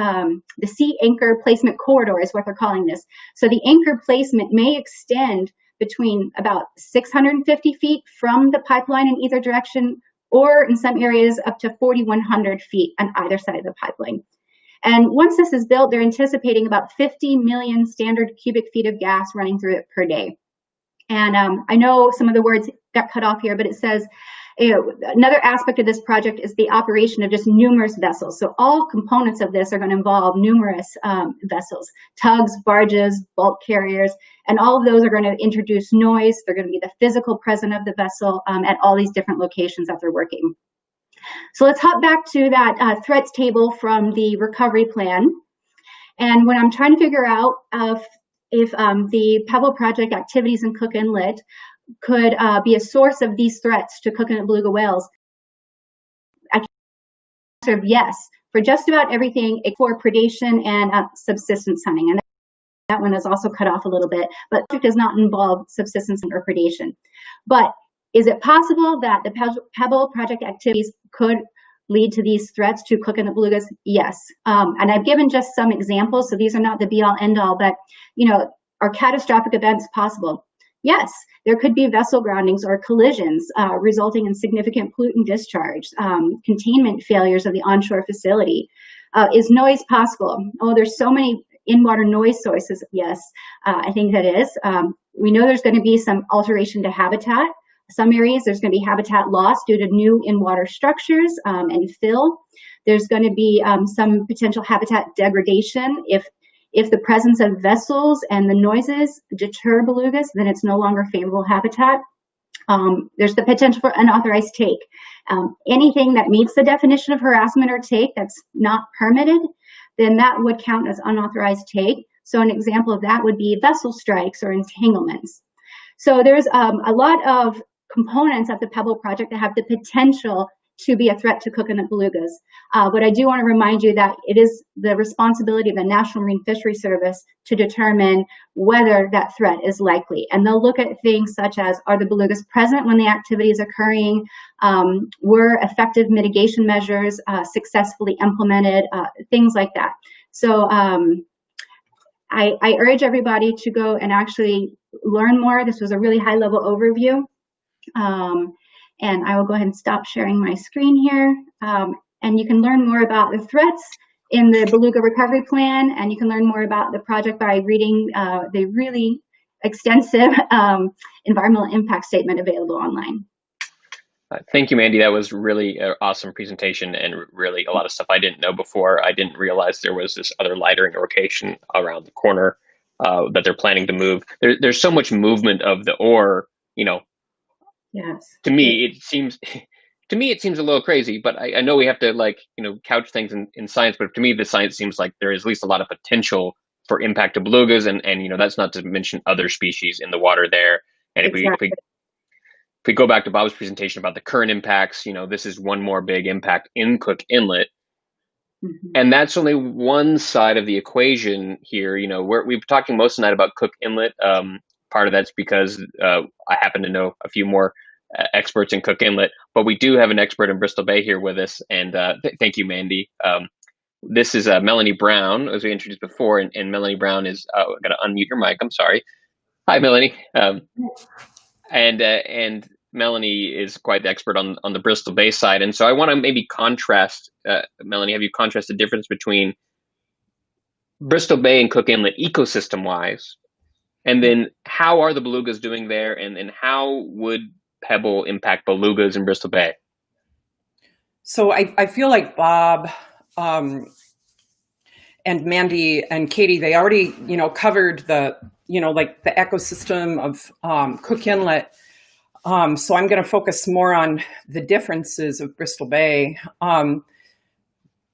the sea anchor placement corridor is what they're calling this. So the anchor placement may extend between about 650 feet from the pipeline in either direction, or in some areas up to 4,100 feet on either side of the pipeline. And once this is built, they're anticipating about 50 million standard cubic feet of gas running through it per day. And I know some of the words got cut off here, but it says, another aspect of this project is the operation of just numerous vessels. So all components of this are going to involve numerous vessels, tugs, barges, bulk carriers, and all of those are going to introduce noise. They're going to be the physical presence of the vessel at all these different locations that they're working. So let's hop back to that threats table from the recovery plan. And when I'm trying to figure out if the Pebble Project activities in Cook Inlet could be a source of these threats to Cook Inlet beluga whales, I can answer yes for just about everything for predation and subsistence hunting. And that one is also cut off a little bit, but it does not involve subsistence or predation. But is it possible that the Pebble Project activities could lead to these threats to Cook Inlet belugas? Yes. And I've given just some examples, so these are not the be-all, end-all, but, you know, are catastrophic events possible? Yes, there could be vessel groundings or collisions resulting in significant pollutant discharge, containment failures of the onshore facility. Is noise possible? Oh, there's so many in-water noise sources. Yes, I think that is. We know there's going to be some alteration to habitat. Some areas there's going to be habitat loss due to new in-water structures and fill. There's going to be some potential habitat degradation if the presence of vessels and the noises deter belugas, then it's no longer favorable habitat. There's the potential for unauthorized take. Anything that meets the definition of harassment or take that's not permitted, then that would count as unauthorized take. So an example of that would be vessel strikes or entanglements. So there's a lot of components of the Pebble project that have the potential to be a threat to coconut belugas. But I do want to remind you that it is the responsibility of the National Marine Fisheries Service to determine whether that threat is likely. And they'll look at things such as, are the belugas present when the activity is occurring? Were effective mitigation measures successfully implemented? Things like that. So I urge everybody to go and actually learn more. This was a really high level overview. And I will go ahead and stop sharing my screen here. And you can learn more about the threats in the Beluga Recovery Plan, and you can learn more about the project by reading the really extensive environmental impact statement available online. Thank you, Mandy. That was really an awesome presentation and really a lot of stuff I didn't know before. I didn't realize there was this other lightering location around the corner that they're planning to move. There's so much movement of the ore, you know. Yes. To me, it seems a little crazy, but I know we have to, like, you know, couch things in science, but to me, the science seems like there is at least a lot of potential for impact to belugas, and you know, that's not to mention other species in the water there. And Exactly. if we go back to Bob's presentation about the current impacts, you know, this is one more big impact in Cook Inlet. Mm-hmm. And that's only one side of the equation here. You know, we've been talking most of the night about Cook Inlet. Part of that's because I happen to know a few more experts in Cook Inlet, but we do have an expert in Bristol Bay here with us. And thank you, Mandy. This is Melanie Brown, as we introduced before, and Melanie Brown is, I got to unmute your mic, I'm sorry. Hi, Melanie. And Melanie is quite the expert on the Bristol Bay side. And so I want to maybe contrast, Melanie, have you contrast the difference between Bristol Bay and Cook Inlet ecosystem-wise, and then how are the belugas doing there, and how would Pebble impact belugas in Bristol Bay? So I feel like Bob and Mandy and Katie, they already, you know, covered the, you know, like the ecosystem of Cook Inlet. So I'm going to focus more on the differences of Bristol Bay.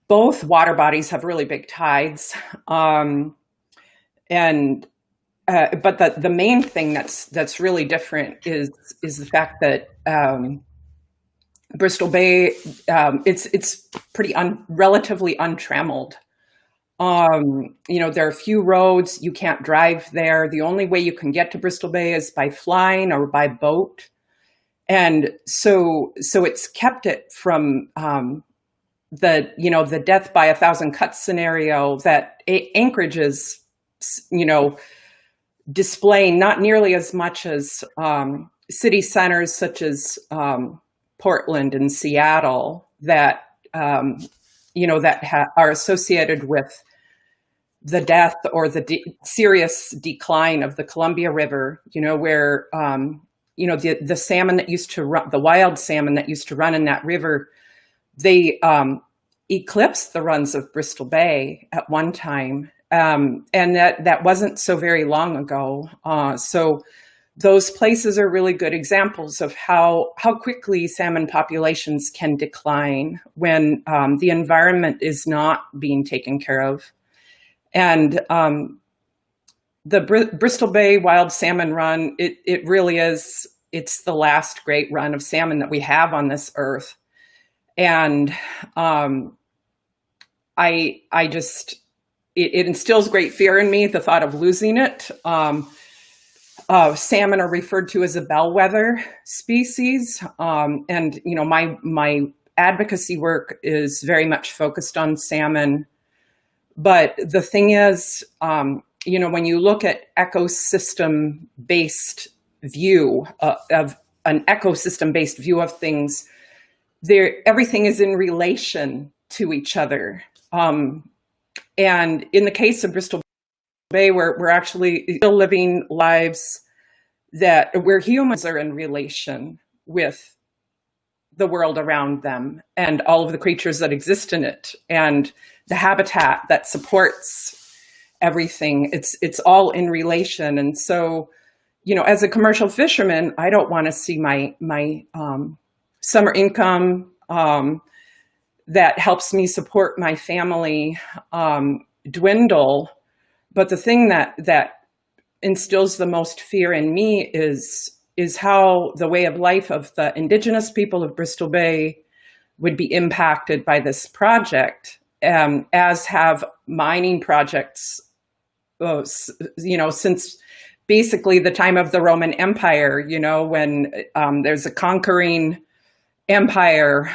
Both water bodies have really big tides. But the main thing that's really different is the fact that Bristol Bay, it's pretty relatively untrammeled. You know, there are few roads. You can't drive there. The only way you can get to Bristol Bay is by flying or by boat. And so it's kept it from the death by 1,000 cuts scenario that Anchorage is, you know, displaying not nearly as much as city centers such as Portland and Seattle that you know, that are associated with the death or the serious decline of the Columbia River. You know, where you know, the salmon that used to run, the wild salmon that used to run in that river, they eclipsed the runs of Bristol Bay at one time. And that wasn't so very long ago. So those places are really good examples of how quickly salmon populations can decline when the environment is not being taken care of. And the Bristol Bay wild salmon run, it really is, it's the last great run of salmon that we have on this earth. And I just, it instills great fear in me, the thought of losing it. Salmon are referred to as a bellwether species. And, you know, my advocacy work is very much focused on salmon. But the thing is, you know, when you look at ecosystem-based view of an ecosystem-based view of things, everything is in relation to each other. And in the case of Bristol Bay, we're actually still living lives where humans are in relation with the world around them and all of the creatures that exist in it and the habitat that supports everything. It's all in relation. And so, as a commercial fisherman, I don't want to see my summer income that helps me support my family dwindle. But the thing that instills the most fear in me is how the way of life of the indigenous people of Bristol Bay would be impacted by this project, as have mining projects, since basically the time of the Roman Empire, when there's a conquering empire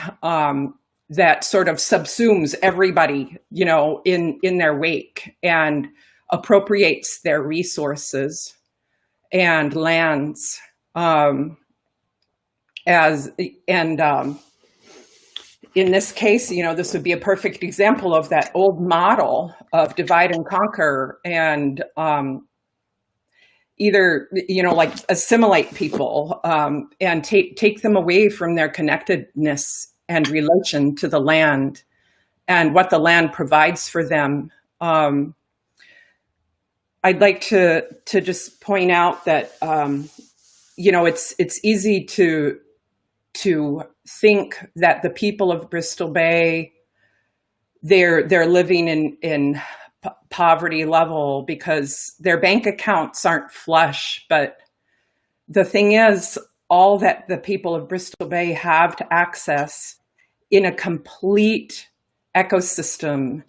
that sort of subsumes everybody, in their wake and appropriates their resources and lands. In this case, this would be a perfect example of that old model of divide and conquer and either, like assimilate people and take them away from their connectedness and relation to the land and what the land provides for them. I'd like to just point out that, it's easy to think that the people of Bristol Bay, they're living in poverty level because their bank accounts aren't flush. But the thing is, all that the people of Bristol Bay have to access in a complete ecosystem,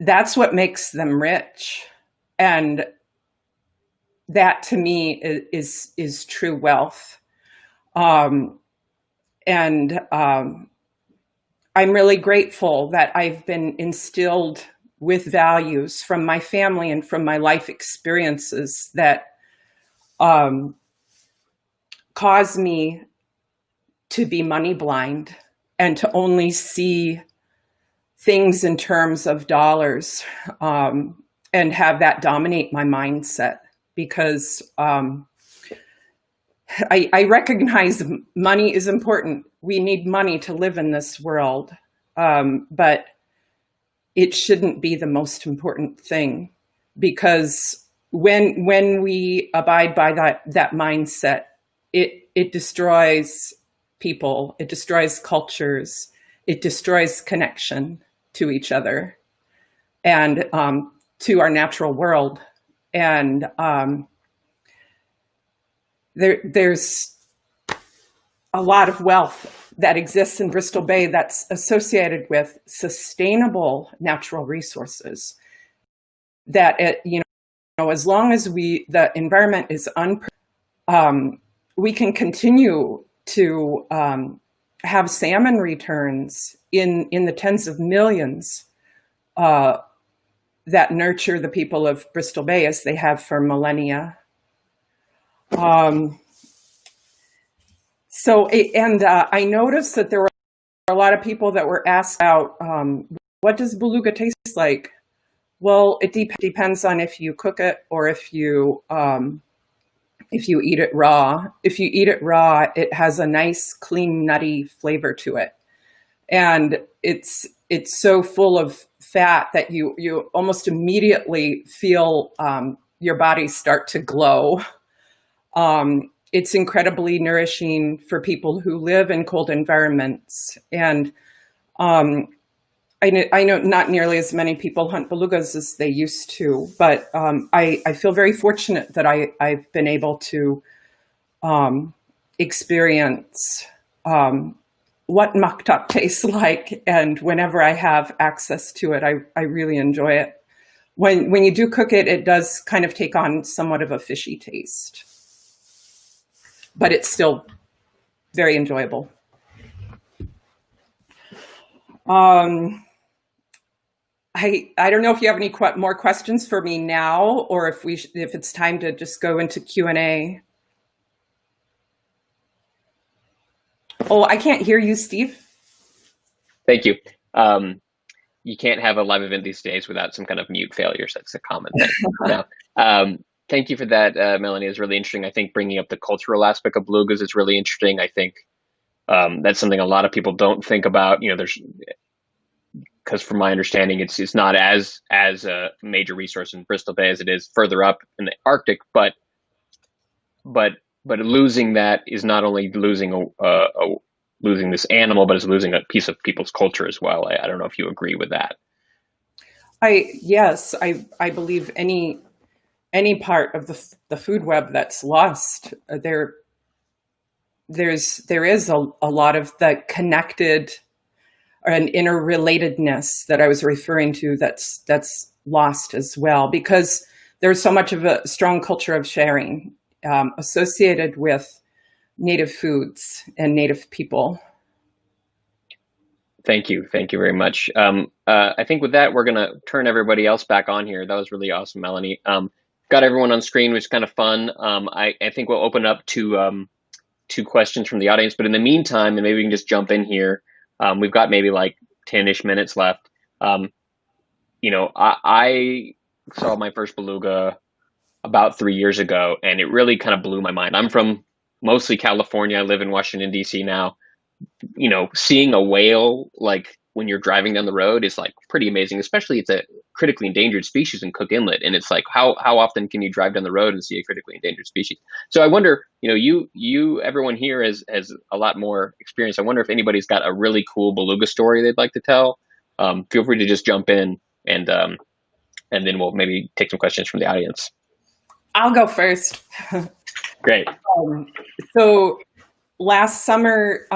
that's what makes them rich. And that to me is true wealth. I'm really grateful that I've been instilled with values from my family and from my life experiences that cause me to be money blind and to only see things in terms of dollars and have that dominate my mindset. Because I recognize money is important. We need money to live in this world, but it shouldn't be the most important thing. Because when we abide by that mindset, it destroys people, it destroys cultures, it destroys connection to each other and to our natural world. And there's a lot of wealth that exists in Bristol Bay that's associated with sustainable natural resources that, as long as the environment is we can continue to have salmon returns in the tens of millions that nurture the people of Bristol Bay as they have for millennia. I noticed that there were a lot of people that were asked about what does beluga taste like? Well, it depends on if you cook it or if you eat it raw. If you eat it raw, it has a nice, clean, nutty flavor to it, and it's so full of fat that you almost immediately feel your body start to glow. It's incredibly nourishing for people who live in cold environments. And I know not nearly as many people hunt belugas as they used to, but I feel very fortunate that I've been able to experience what muktuk tastes like. And whenever I have access to it, I really enjoy it. When you do cook it, it does kind of take on somewhat of a fishy taste, but it's still very enjoyable. I don't know if you have any more questions for me now, or if it's time to just go into Q&A. Oh, I can't hear you, Steve. Thank you. You can't have a live event these days without some kind of mute failures. That's a common thing. No. Thank you for that, Melanie. It's really interesting. I think bringing up the cultural aspect of belugas is really interesting. I think that's something a lot of people don't think about. Because from my understanding, it's not as a major resource in Bristol Bay as it is further up in the Arctic. But losing that is not only losing losing this animal, but it's losing a piece of people's culture as well. I don't know if you agree with that. Yes, I believe any part of the food web that's lost, there is a lot of the connected and interrelatedness that I was referring to that's lost as well, because there's so much of a strong culture of sharing associated with native foods and native people. Thank you very much. I think with that, we're going to turn everybody else back on here. That was really awesome, Melanie. Got everyone on screen, which is kind of fun. I think we'll open up to questions from the audience, but in the meantime, and maybe we can just jump in here. We've got maybe like 10-ish minutes left. I saw my first beluga about 3 years ago, and it really kind of blew my mind. I'm from mostly California. I live in Washington, D.C. now. Seeing a whale like when you're driving down the road is like pretty amazing, especially it's a critically endangered species in Cook Inlet. And it's like, how often can you drive down the road and see a critically endangered species? So I wonder, everyone here has a lot more experience. I wonder if anybody's got a really cool beluga story they'd like to tell. Feel free to just jump in and then we'll maybe take some questions from the audience. I'll go first. Great. So last summer,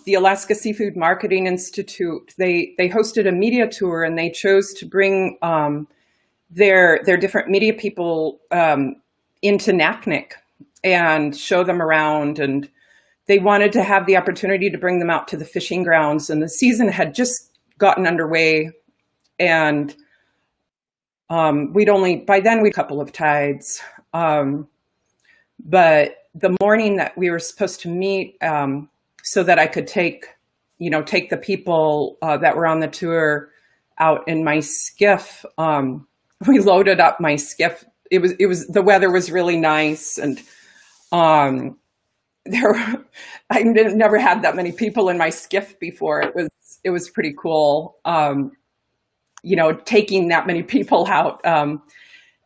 the Alaska Seafood Marketing Institute, they hosted a media tour, and they chose to bring their different media people into Naknek and show them around. And they wanted to have the opportunity to bring them out to the fishing grounds. And the season had just gotten underway, and by then we'd a couple of tides. But the morning that we were supposed to meet, so that I could take the people that were on the tour out in my skiff, we loaded up my skiff. The weather was really nice, and I never had that many people in my skiff before. It was pretty cool, taking that many people out.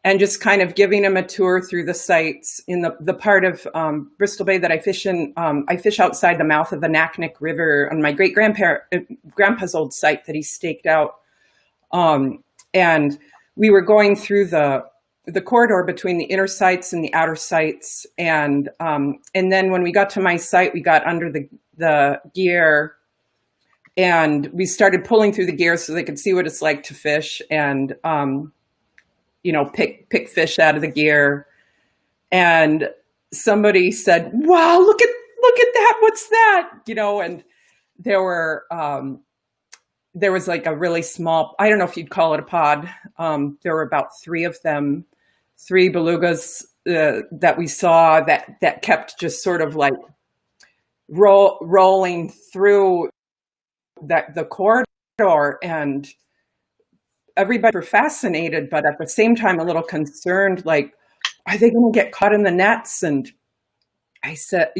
And just kind of giving them a tour through the sites in the part of Bristol Bay that I fish in. I fish outside the mouth of the Naknek River on my great-grandpa's old site that he staked out. And we were going through the corridor between the inner sites and the outer sites. And then when we got to my site, we got under the gear, and we started pulling through the gear so they could see what it's like to fish, and pick fish out of the gear. And somebody said, "Wow, look at that! What's that?" And there was like a really small, I don't know if you'd call it a pod. There were about 3 of them, 3 belugas that we saw that kept just sort of like rolling through the corridor, and everybody were fascinated, but at the same time a little concerned, like, are they going to get caught in the nets? And I said,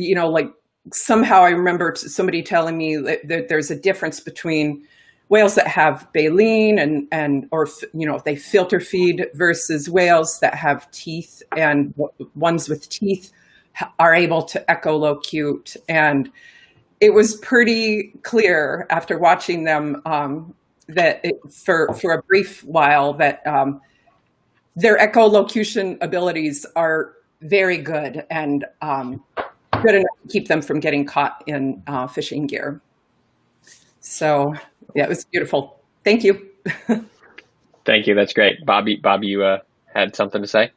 somehow I remember somebody telling me that there's a difference between whales that have baleen or if they filter feed versus whales that have teeth, and ones with teeth are able to echolocute. And it was pretty clear after watching them that for a brief while that their echolocution abilities are very good and good enough to keep them from getting caught in fishing gear. So yeah, it was beautiful. Thank you. Thank you. That's great. Bobby, you had something to say?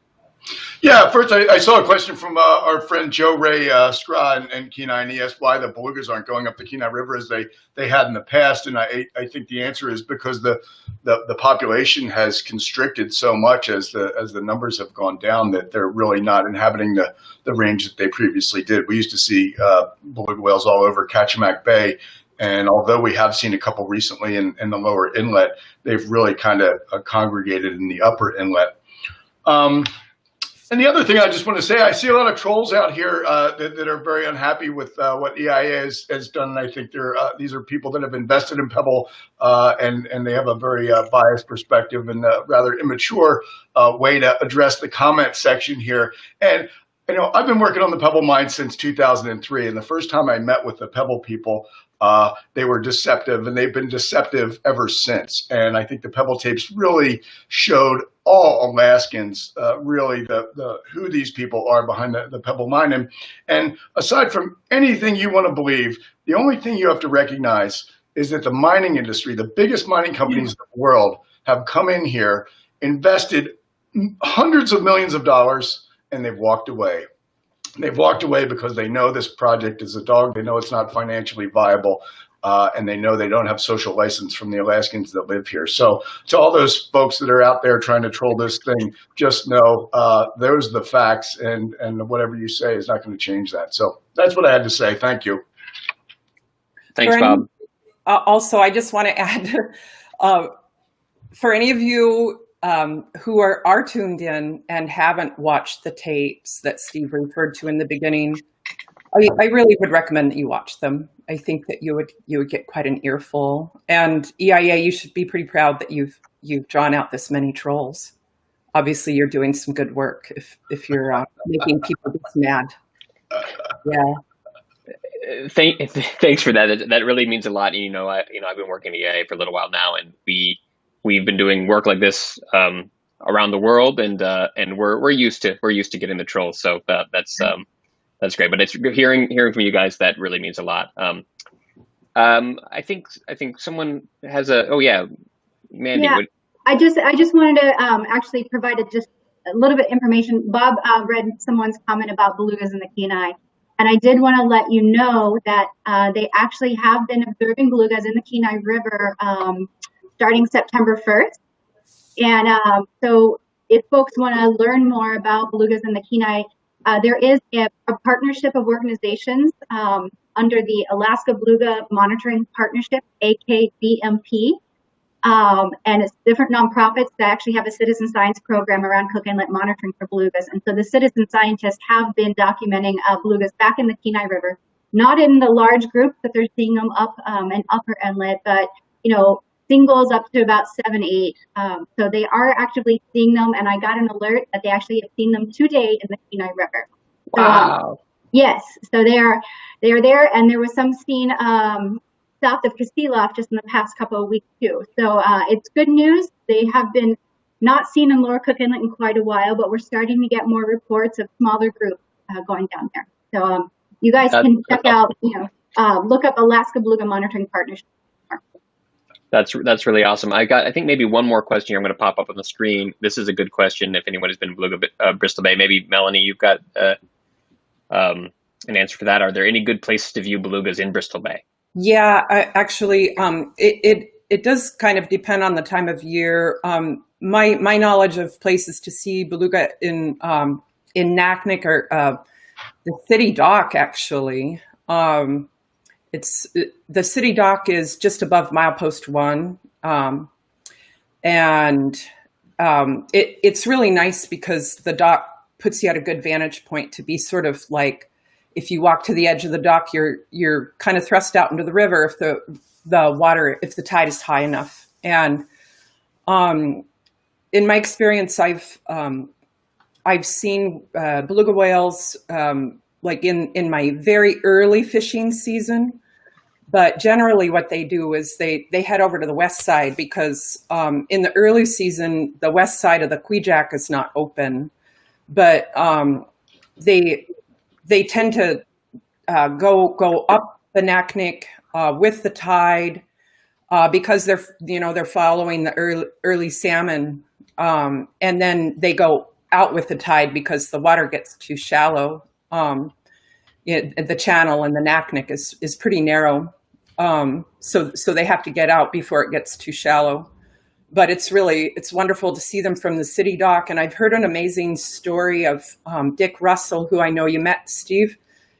Yeah, first I saw a question from our friend Joe Ray Scraw and Kenai, and he asked why the belugas aren't going up the Kenai River as they had in the past. And I think the answer is because the population has constricted so much as the numbers have gone down that they're really not inhabiting the range that they previously did. We used to see beluga whales all over Kachemak Bay. And although we have seen a couple recently in the lower inlet, they've really kind of congregated in the upper inlet. And the other thing I just want to say, I see a lot of trolls out here that are very unhappy with what EIA has done. And I think these are people that have invested in Pebble and they have a very biased perspective and a rather immature way to address the comment section here. And I've been working on the Pebble Mine since 2003. And the first time I met with the Pebble people, they were deceptive, and they've been deceptive ever since. And I think the Pebble tapes really showed all Alaskans really who these people are behind the Pebble Mine. And aside from anything you want to believe, the only thing you have to recognize is that the mining industry, the biggest mining companies in the world, have come in here, invested hundreds of millions of dollars, and they've walked away. They've walked away because they know this project is a dog. They know it's not financially viable, and they know they don't have social license from the Alaskans that live here. So to all those folks that are out there trying to troll this thing, just know those are the facts, and whatever you say is not going to change that. So that's what I had to say. Thank you. Thanks, Bob. Also, I just want to add, for any of you who are tuned in and haven't watched the tapes that Steve referred to in the beginning, I really would recommend that you watch them. I think that you would get quite an earful. And EIA, you should be pretty proud that you've drawn out this many trolls. Obviously, you're doing some good work if you're making people this mad. Yeah. Thanks for that. That really means a lot. I've been working at EIA for a little while now, and we've been doing work like this around the world, and we're used to getting the trolls. So that's great. But it's hearing from you guys, that really means a lot. I think someone has Mandy. Yeah, I just wanted to actually provide just a little bit of information. Bob read someone's comment about belugas in the Kenai, and I did want to let you know that they actually have been observing belugas in the Kenai River starting September 1st. And so if folks want to learn more about belugas in the Kenai, there is a partnership of organizations under the Alaska Beluga Monitoring Partnership, AKBMP. And it's different nonprofits that actually have a citizen science program around Cook Inlet monitoring for belugas. And so the citizen scientists have been documenting belugas back in the Kenai River, not in the large groups that they're seeing them up in upper inlet, but singles up to about 7, 8. So they are actively seeing them, and I got an alert that they actually have seen them today in the Kenai River. Wow. Yes, so they are there, and there was some seen south of Kasilof just in the past couple of weeks too. So it's good news. They have been not seen in Lower Cook Inlet in quite a while, but we're starting to get more reports of smaller groups going down there. So you guys can check out, look up Alaska Beluga Monitoring Partnership. That's really awesome. I think maybe one more question here I'm going to pop up on the screen. This is a good question. If anyone has been in Beluga, Bristol Bay, maybe Melanie, you've got an answer for that. Are there any good places to view belugas in Bristol Bay? Yeah, actually, it does kind of depend on the time of year. My knowledge of places to see beluga in Naknek or the city dock, actually. It's the city dock is just above milepost 1, and it's really nice because the dock puts you at a good vantage point to be sort of like, if you walk to the edge of the dock, you're kind of thrust out into the river if the tide is high enough. And in my experience, I've seen beluga whales like in my very early fishing season. But generally what they do is they head over to the west side because in the early season, the west side of the Kwijak is not open. But they tend to go up the Naknek with the tide because they're following the early salmon, and then they go out with the tide because the water gets too shallow. The channel in the Naknek is pretty narrow. So they have to get out before it gets too shallow. But it's wonderful to see them from the city dock. And I've heard an amazing story of Dick Russell, who I know you met, Steve.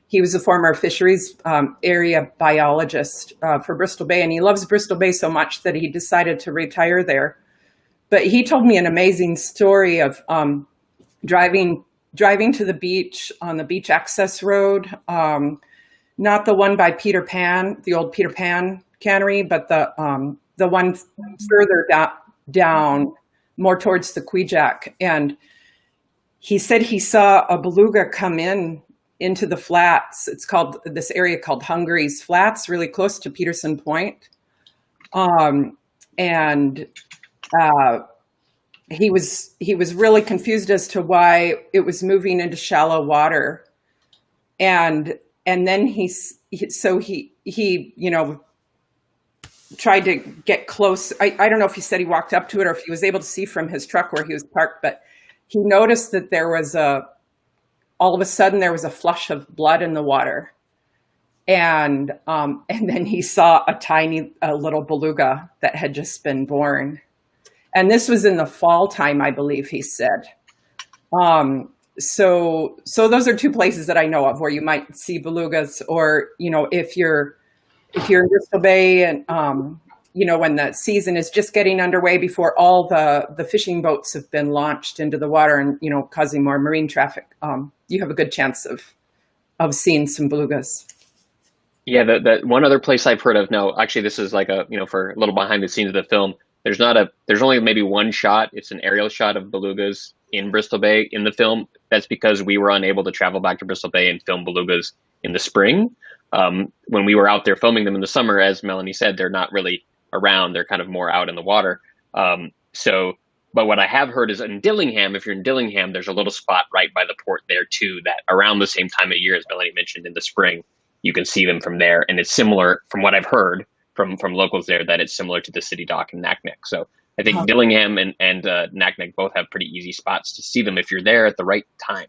He was a former fisheries area biologist for Bristol Bay, and he loves Bristol Bay so much that he decided to retire there. But he told me an amazing story of driving to the beach on the beach access road, not the one by Peter Pan, the old Peter Pan cannery, but the one further down, more towards the Kwijak. And he said he saw a beluga come into the flats. It's called, this area called Hungary's Flats, really close to Peterson Point. He was really confused as to why it was moving into shallow water. And then he tried to get close. I don't know if he said he walked up to it or if he was able to see from his truck where he was parked, but he noticed that all of a sudden there was a flush of blood in the water. And then he saw a tiny little beluga that had just been born. And this was in the fall time, I believe he said. So those are two places that I know of where you might see belugas, or, if you're in Bristol Bay and, when the season is just getting underway before all the fishing boats have been launched into the water and, causing more marine traffic, you have a good chance of seeing some belugas. Yeah, the one other place I've heard of, no, actually this is like for a little behind the scenes of the film, there's only maybe one shot. It's an aerial shot of belugas in Bristol Bay in the film. That's because we were unable to travel back to Bristol Bay and film belugas in the spring. When we were out there filming them in the summer, as Melanie said, they're not really around. They're kind of more out in the water. But what I have heard is in Dillingham, if you're in Dillingham, there's a little spot right by the port there too, that around the same time of year, as Melanie mentioned, in the spring, you can see them from there. And it's similar, from what I've heard from locals there, that it's similar to the city dock in Naknek. So I think Dillingham and Naknek both have pretty easy spots to see them if you're there at the right time.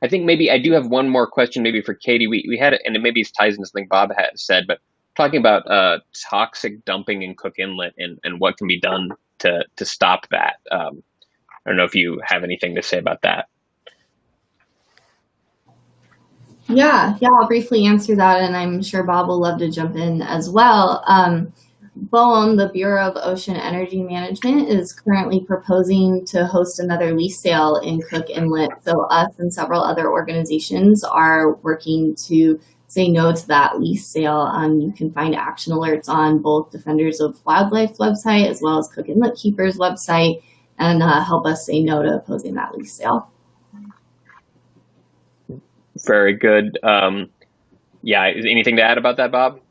I think maybe I do have one more question, maybe for Katie. We had it, and it maybe ties into something Bob had said, but talking about toxic dumping in Cook Inlet and what can be done to stop that. I don't know if you have anything to say about that. Yeah, I'll briefly answer that, and I'm sure Bob will love to jump in as well. BOEM, the Bureau of Ocean Energy Management, is currently proposing to host another lease sale in Cook Inlet. So us and several other organizations are working to say no to that lease sale. You can find action alerts on both Defenders of Wildlife's website as well as Cook Inlet Keeper's website, and help us say no to opposing that lease sale. Very good. Is anything to add about that, Bob?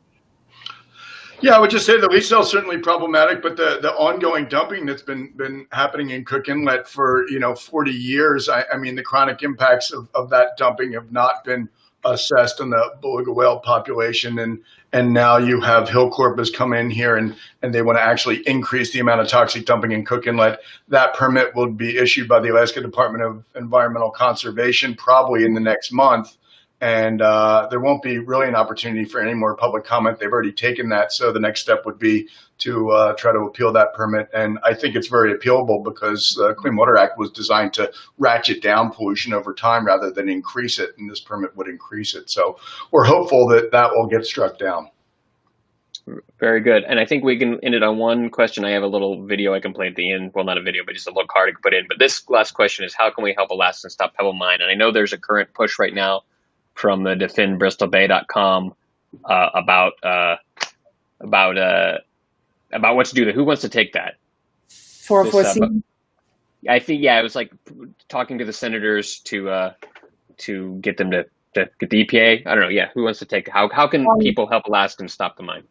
Yeah, I would just say the lease sale is certainly problematic, but the ongoing dumping that's been happening in Cook Inlet for 40 years. I mean, the chronic impacts of that dumping have not been assessed on the beluga whale population, and now you have Hillcorp has come in here and they want to actually increase the amount of toxic dumping in Cook Inlet. That permit will be issued by the Alaska Department of Environmental Conservation probably in the next month. And there won't be really an opportunity for any more public comment. They've already taken that. So the next step would be to try to appeal that permit. And I think it's very appealable because the Clean Water Act was designed to ratchet down pollution over time rather than increase it. And this permit would increase it. So we're hopeful that that will get struck down. Very good. And I think we can end it on one question. I have a little video I can play at the end. Well, not a video, but just a little card I can put in. But this last question is, how can we help Alaskans stop Pebble Mine? And I know there's a current push right now from the defendbristolbay.com about what to do. Who wants to take that? 404C. I think it was like talking to the senators to get them to get the EPA. I don't know. Yeah, who wants to take? How can people help Alaskans stop the mine?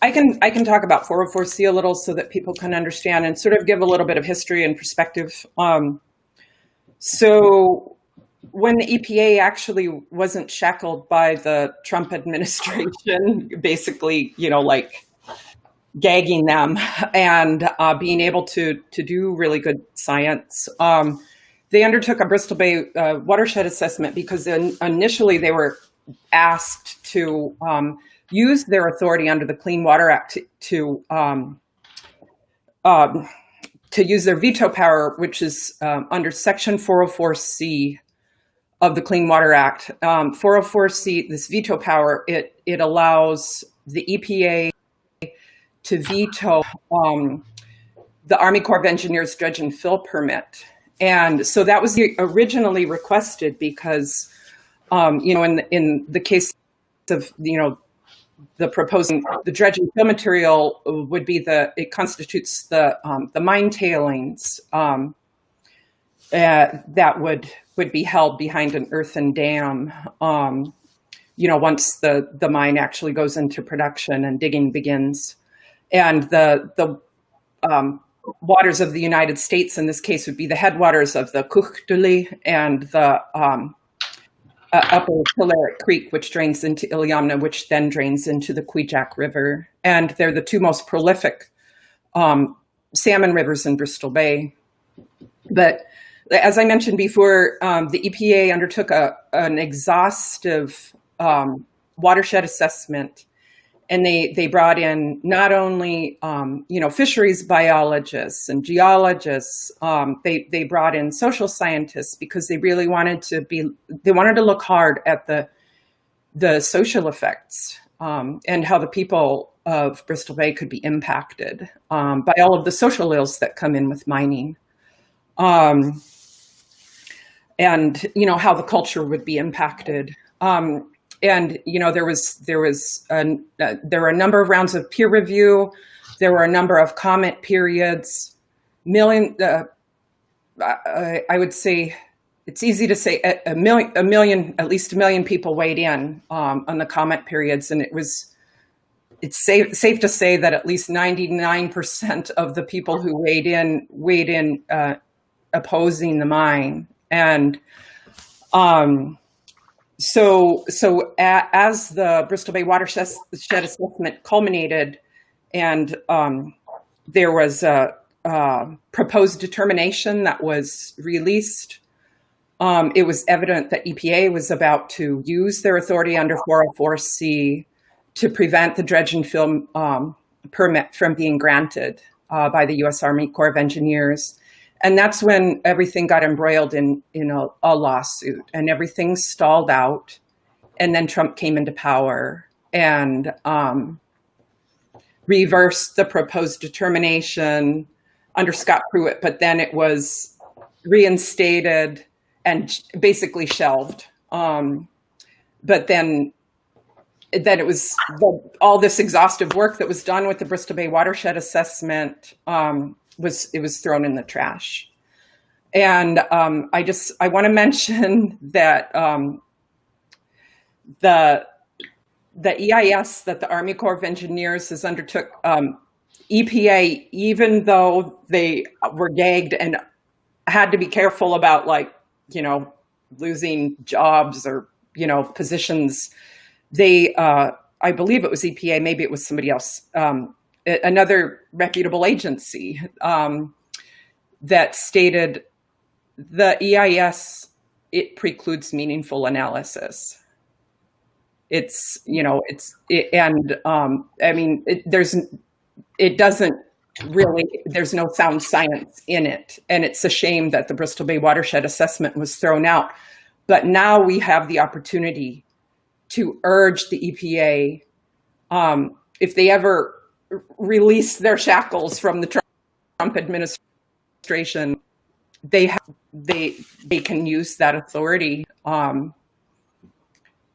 I can talk about 404C a little so that people can understand and sort of give a little bit of history and perspective. So when the EPA actually wasn't shackled by the Trump administration, basically, gagging them and being able to do really good science. They undertook a Bristol Bay watershed assessment because initially they were asked to use their authority under the Clean Water Act to use their veto power, which is under Section 404C of the Clean Water Act. 404C, this veto power, it allows the EPA to veto the Army Corps of Engineers dredge and fill permit. And so that was originally requested because, in the case of, the proposing, the dredge and fill material would be it constitutes the mine tailings that would be held behind an earthen dam, once the mine actually goes into production and digging begins. And the waters of the United States, in this case, would be the headwaters of the Kuchtuli and the upper Pillaric Creek, which drains into Iliamna, which then drains into the Kwijak River. And they're the two most prolific salmon rivers in Bristol Bay. But as I mentioned before, the EPA undertook an exhaustive watershed assessment. And they brought in not only, fisheries biologists and geologists, they brought in social scientists because they really wanted to look hard at the social effects and how the people of Bristol Bay could be impacted by all of the social ills that come in with mining. And, how the culture would be impacted. And there were a number of rounds of peer review. There were a number of comment periods. I would say it's easy to say at least a million people weighed in on the comment periods, and it's safe to say that at least 99% of the people who weighed in opposing the mine. And So as the Bristol Bay watershed assessment culminated, and there was a proposed determination that was released, it was evident that EPA was about to use their authority under 404C to prevent the dredge and fill permit from being granted by the U.S. Army Corps of Engineers. And that's when everything got embroiled in a lawsuit, and everything stalled out. And then Trump came into power and reversed the proposed determination under Scott Pruitt, but then it was reinstated and basically shelved. But then it was all this exhaustive work that was done with the Bristol Bay watershed assessment was thrown in the trash. And I want to mention that the EIS that the Army Corps of Engineers has undertook, EPA, even though they were gagged and had to be careful about losing jobs or, positions, I believe it was EPA, maybe it was somebody else, another reputable agency that stated the EIS, it precludes meaningful analysis. There's no sound science in it. And it's a shame that the Bristol Bay watershed assessment was thrown out. But now we have the opportunity to urge the EPA, if they ever release their shackles from the Trump administration, they can use that authority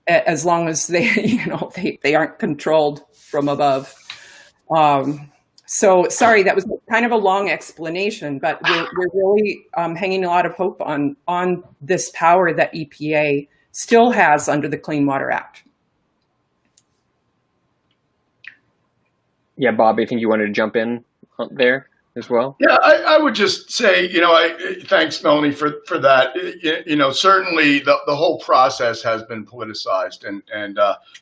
as long as they aren't controlled from above. So sorry, that was kind of a long explanation, but we're really hanging a lot of hope on this power that EPA still has under the Clean Water Act. Yeah, Bob, I think you wanted to jump in there. as well? Yeah, I would just say, thanks, Melanie, for that. Certainly the whole process has been politicized, and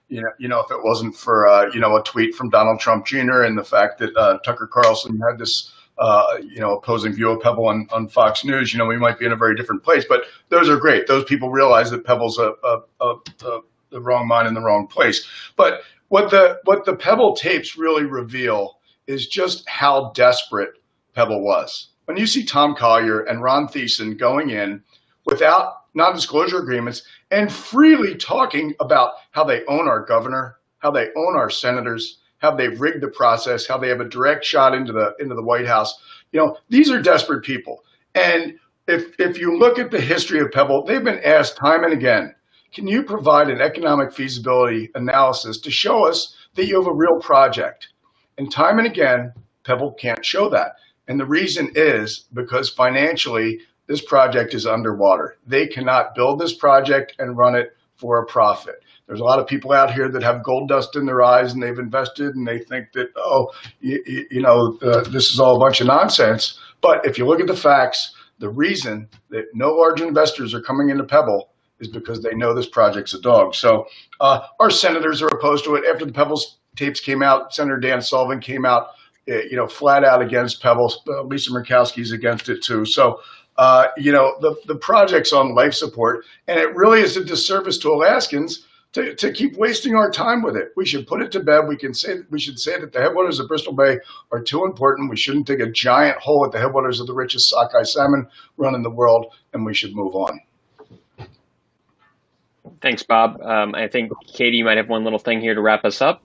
if it wasn't for a tweet from Donald Trump Jr. and the fact that Tucker Carlson had this opposing view of Pebble on Fox News, we might be in a very different place. But those are great. Those people realize that Pebble's the wrong mine in the wrong place. But what the Pebble tapes really reveal is just how desperate Pebble was. When you see Tom Collier and Ron Thiessen going in without non-disclosure agreements and freely talking about how they own our governor, how they own our senators, how they've rigged the process, how they have a direct shot into the White House, these are desperate people. And if you look at the history of Pebble, they've been asked time and again, can you provide an economic feasibility analysis to show us that you have a real project? And time and again, Pebble can't show that. And the reason is because financially, this project is underwater. They cannot build this project and run it for a profit. There's a lot of people out here that have gold dust in their eyes and they've invested and they think that, this is all a bunch of nonsense. But if you look at the facts, the reason that no large investors are coming into Pebble is because they know this project's a dog. So our senators are opposed to it. After the Pebble tapes came out, Senator Dan Sullivan came out flat out against Pebble. Lisa Murkowski's against it too. So, the project's on life support, and it really is a disservice to Alaskans to keep wasting our time with it. We should put it to bed. We should say that the headwaters of Bristol Bay are too important. We shouldn't dig a giant hole at the headwaters of the richest sockeye salmon run in the world, and we should move on. Thanks, Bob. I think, Katie, you might have one little thing here to wrap us up.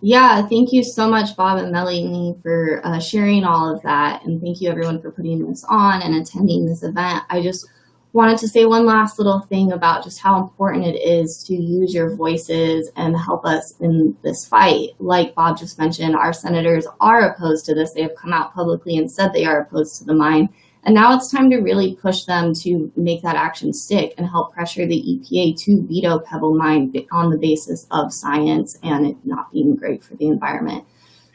Yeah, thank you so much, Bob and Melanie, for sharing all of that. And thank you, everyone, for putting this on and attending this event. I just wanted to say one last little thing about just how important it is to use your voices and help us in this fight. Like Bob just mentioned, our senators are opposed to this. They have come out publicly and said they are opposed to the mine. And now it's time to really push them to make that action stick and help pressure the EPA to veto Pebble Mine on the basis of science and it not being great for the environment.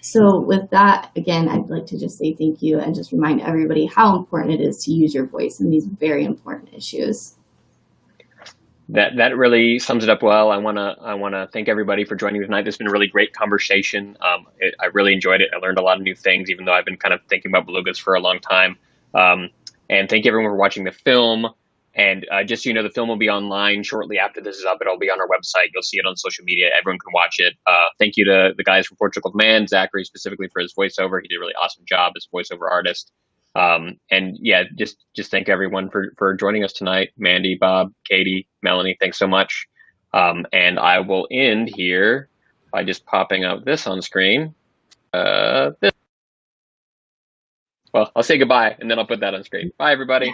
So with that, again, I'd like to just say thank you and just remind everybody how important it is to use your voice in these very important issues. That really sums it up well. I wanna thank everybody for joining me tonight. This has been a really great conversation. I really enjoyed it. I learned a lot of new things, even though I've been kind of thinking about belugas for a long time. And thank you everyone for watching the film. And just so you know, the film will be online shortly after this is up. It'll be on our website. You'll see it on social media. Everyone can watch it. Thank you to the guys from Portugal Man, Zachary specifically for his voiceover. He did a really awesome job as a voiceover artist. And yeah, just thank everyone for joining us tonight. Mandy, Bob, Katie, Melanie, thanks so much. And I will end here by just popping up this on screen. Well, I'll say goodbye and then I'll put that on screen. Bye, everybody.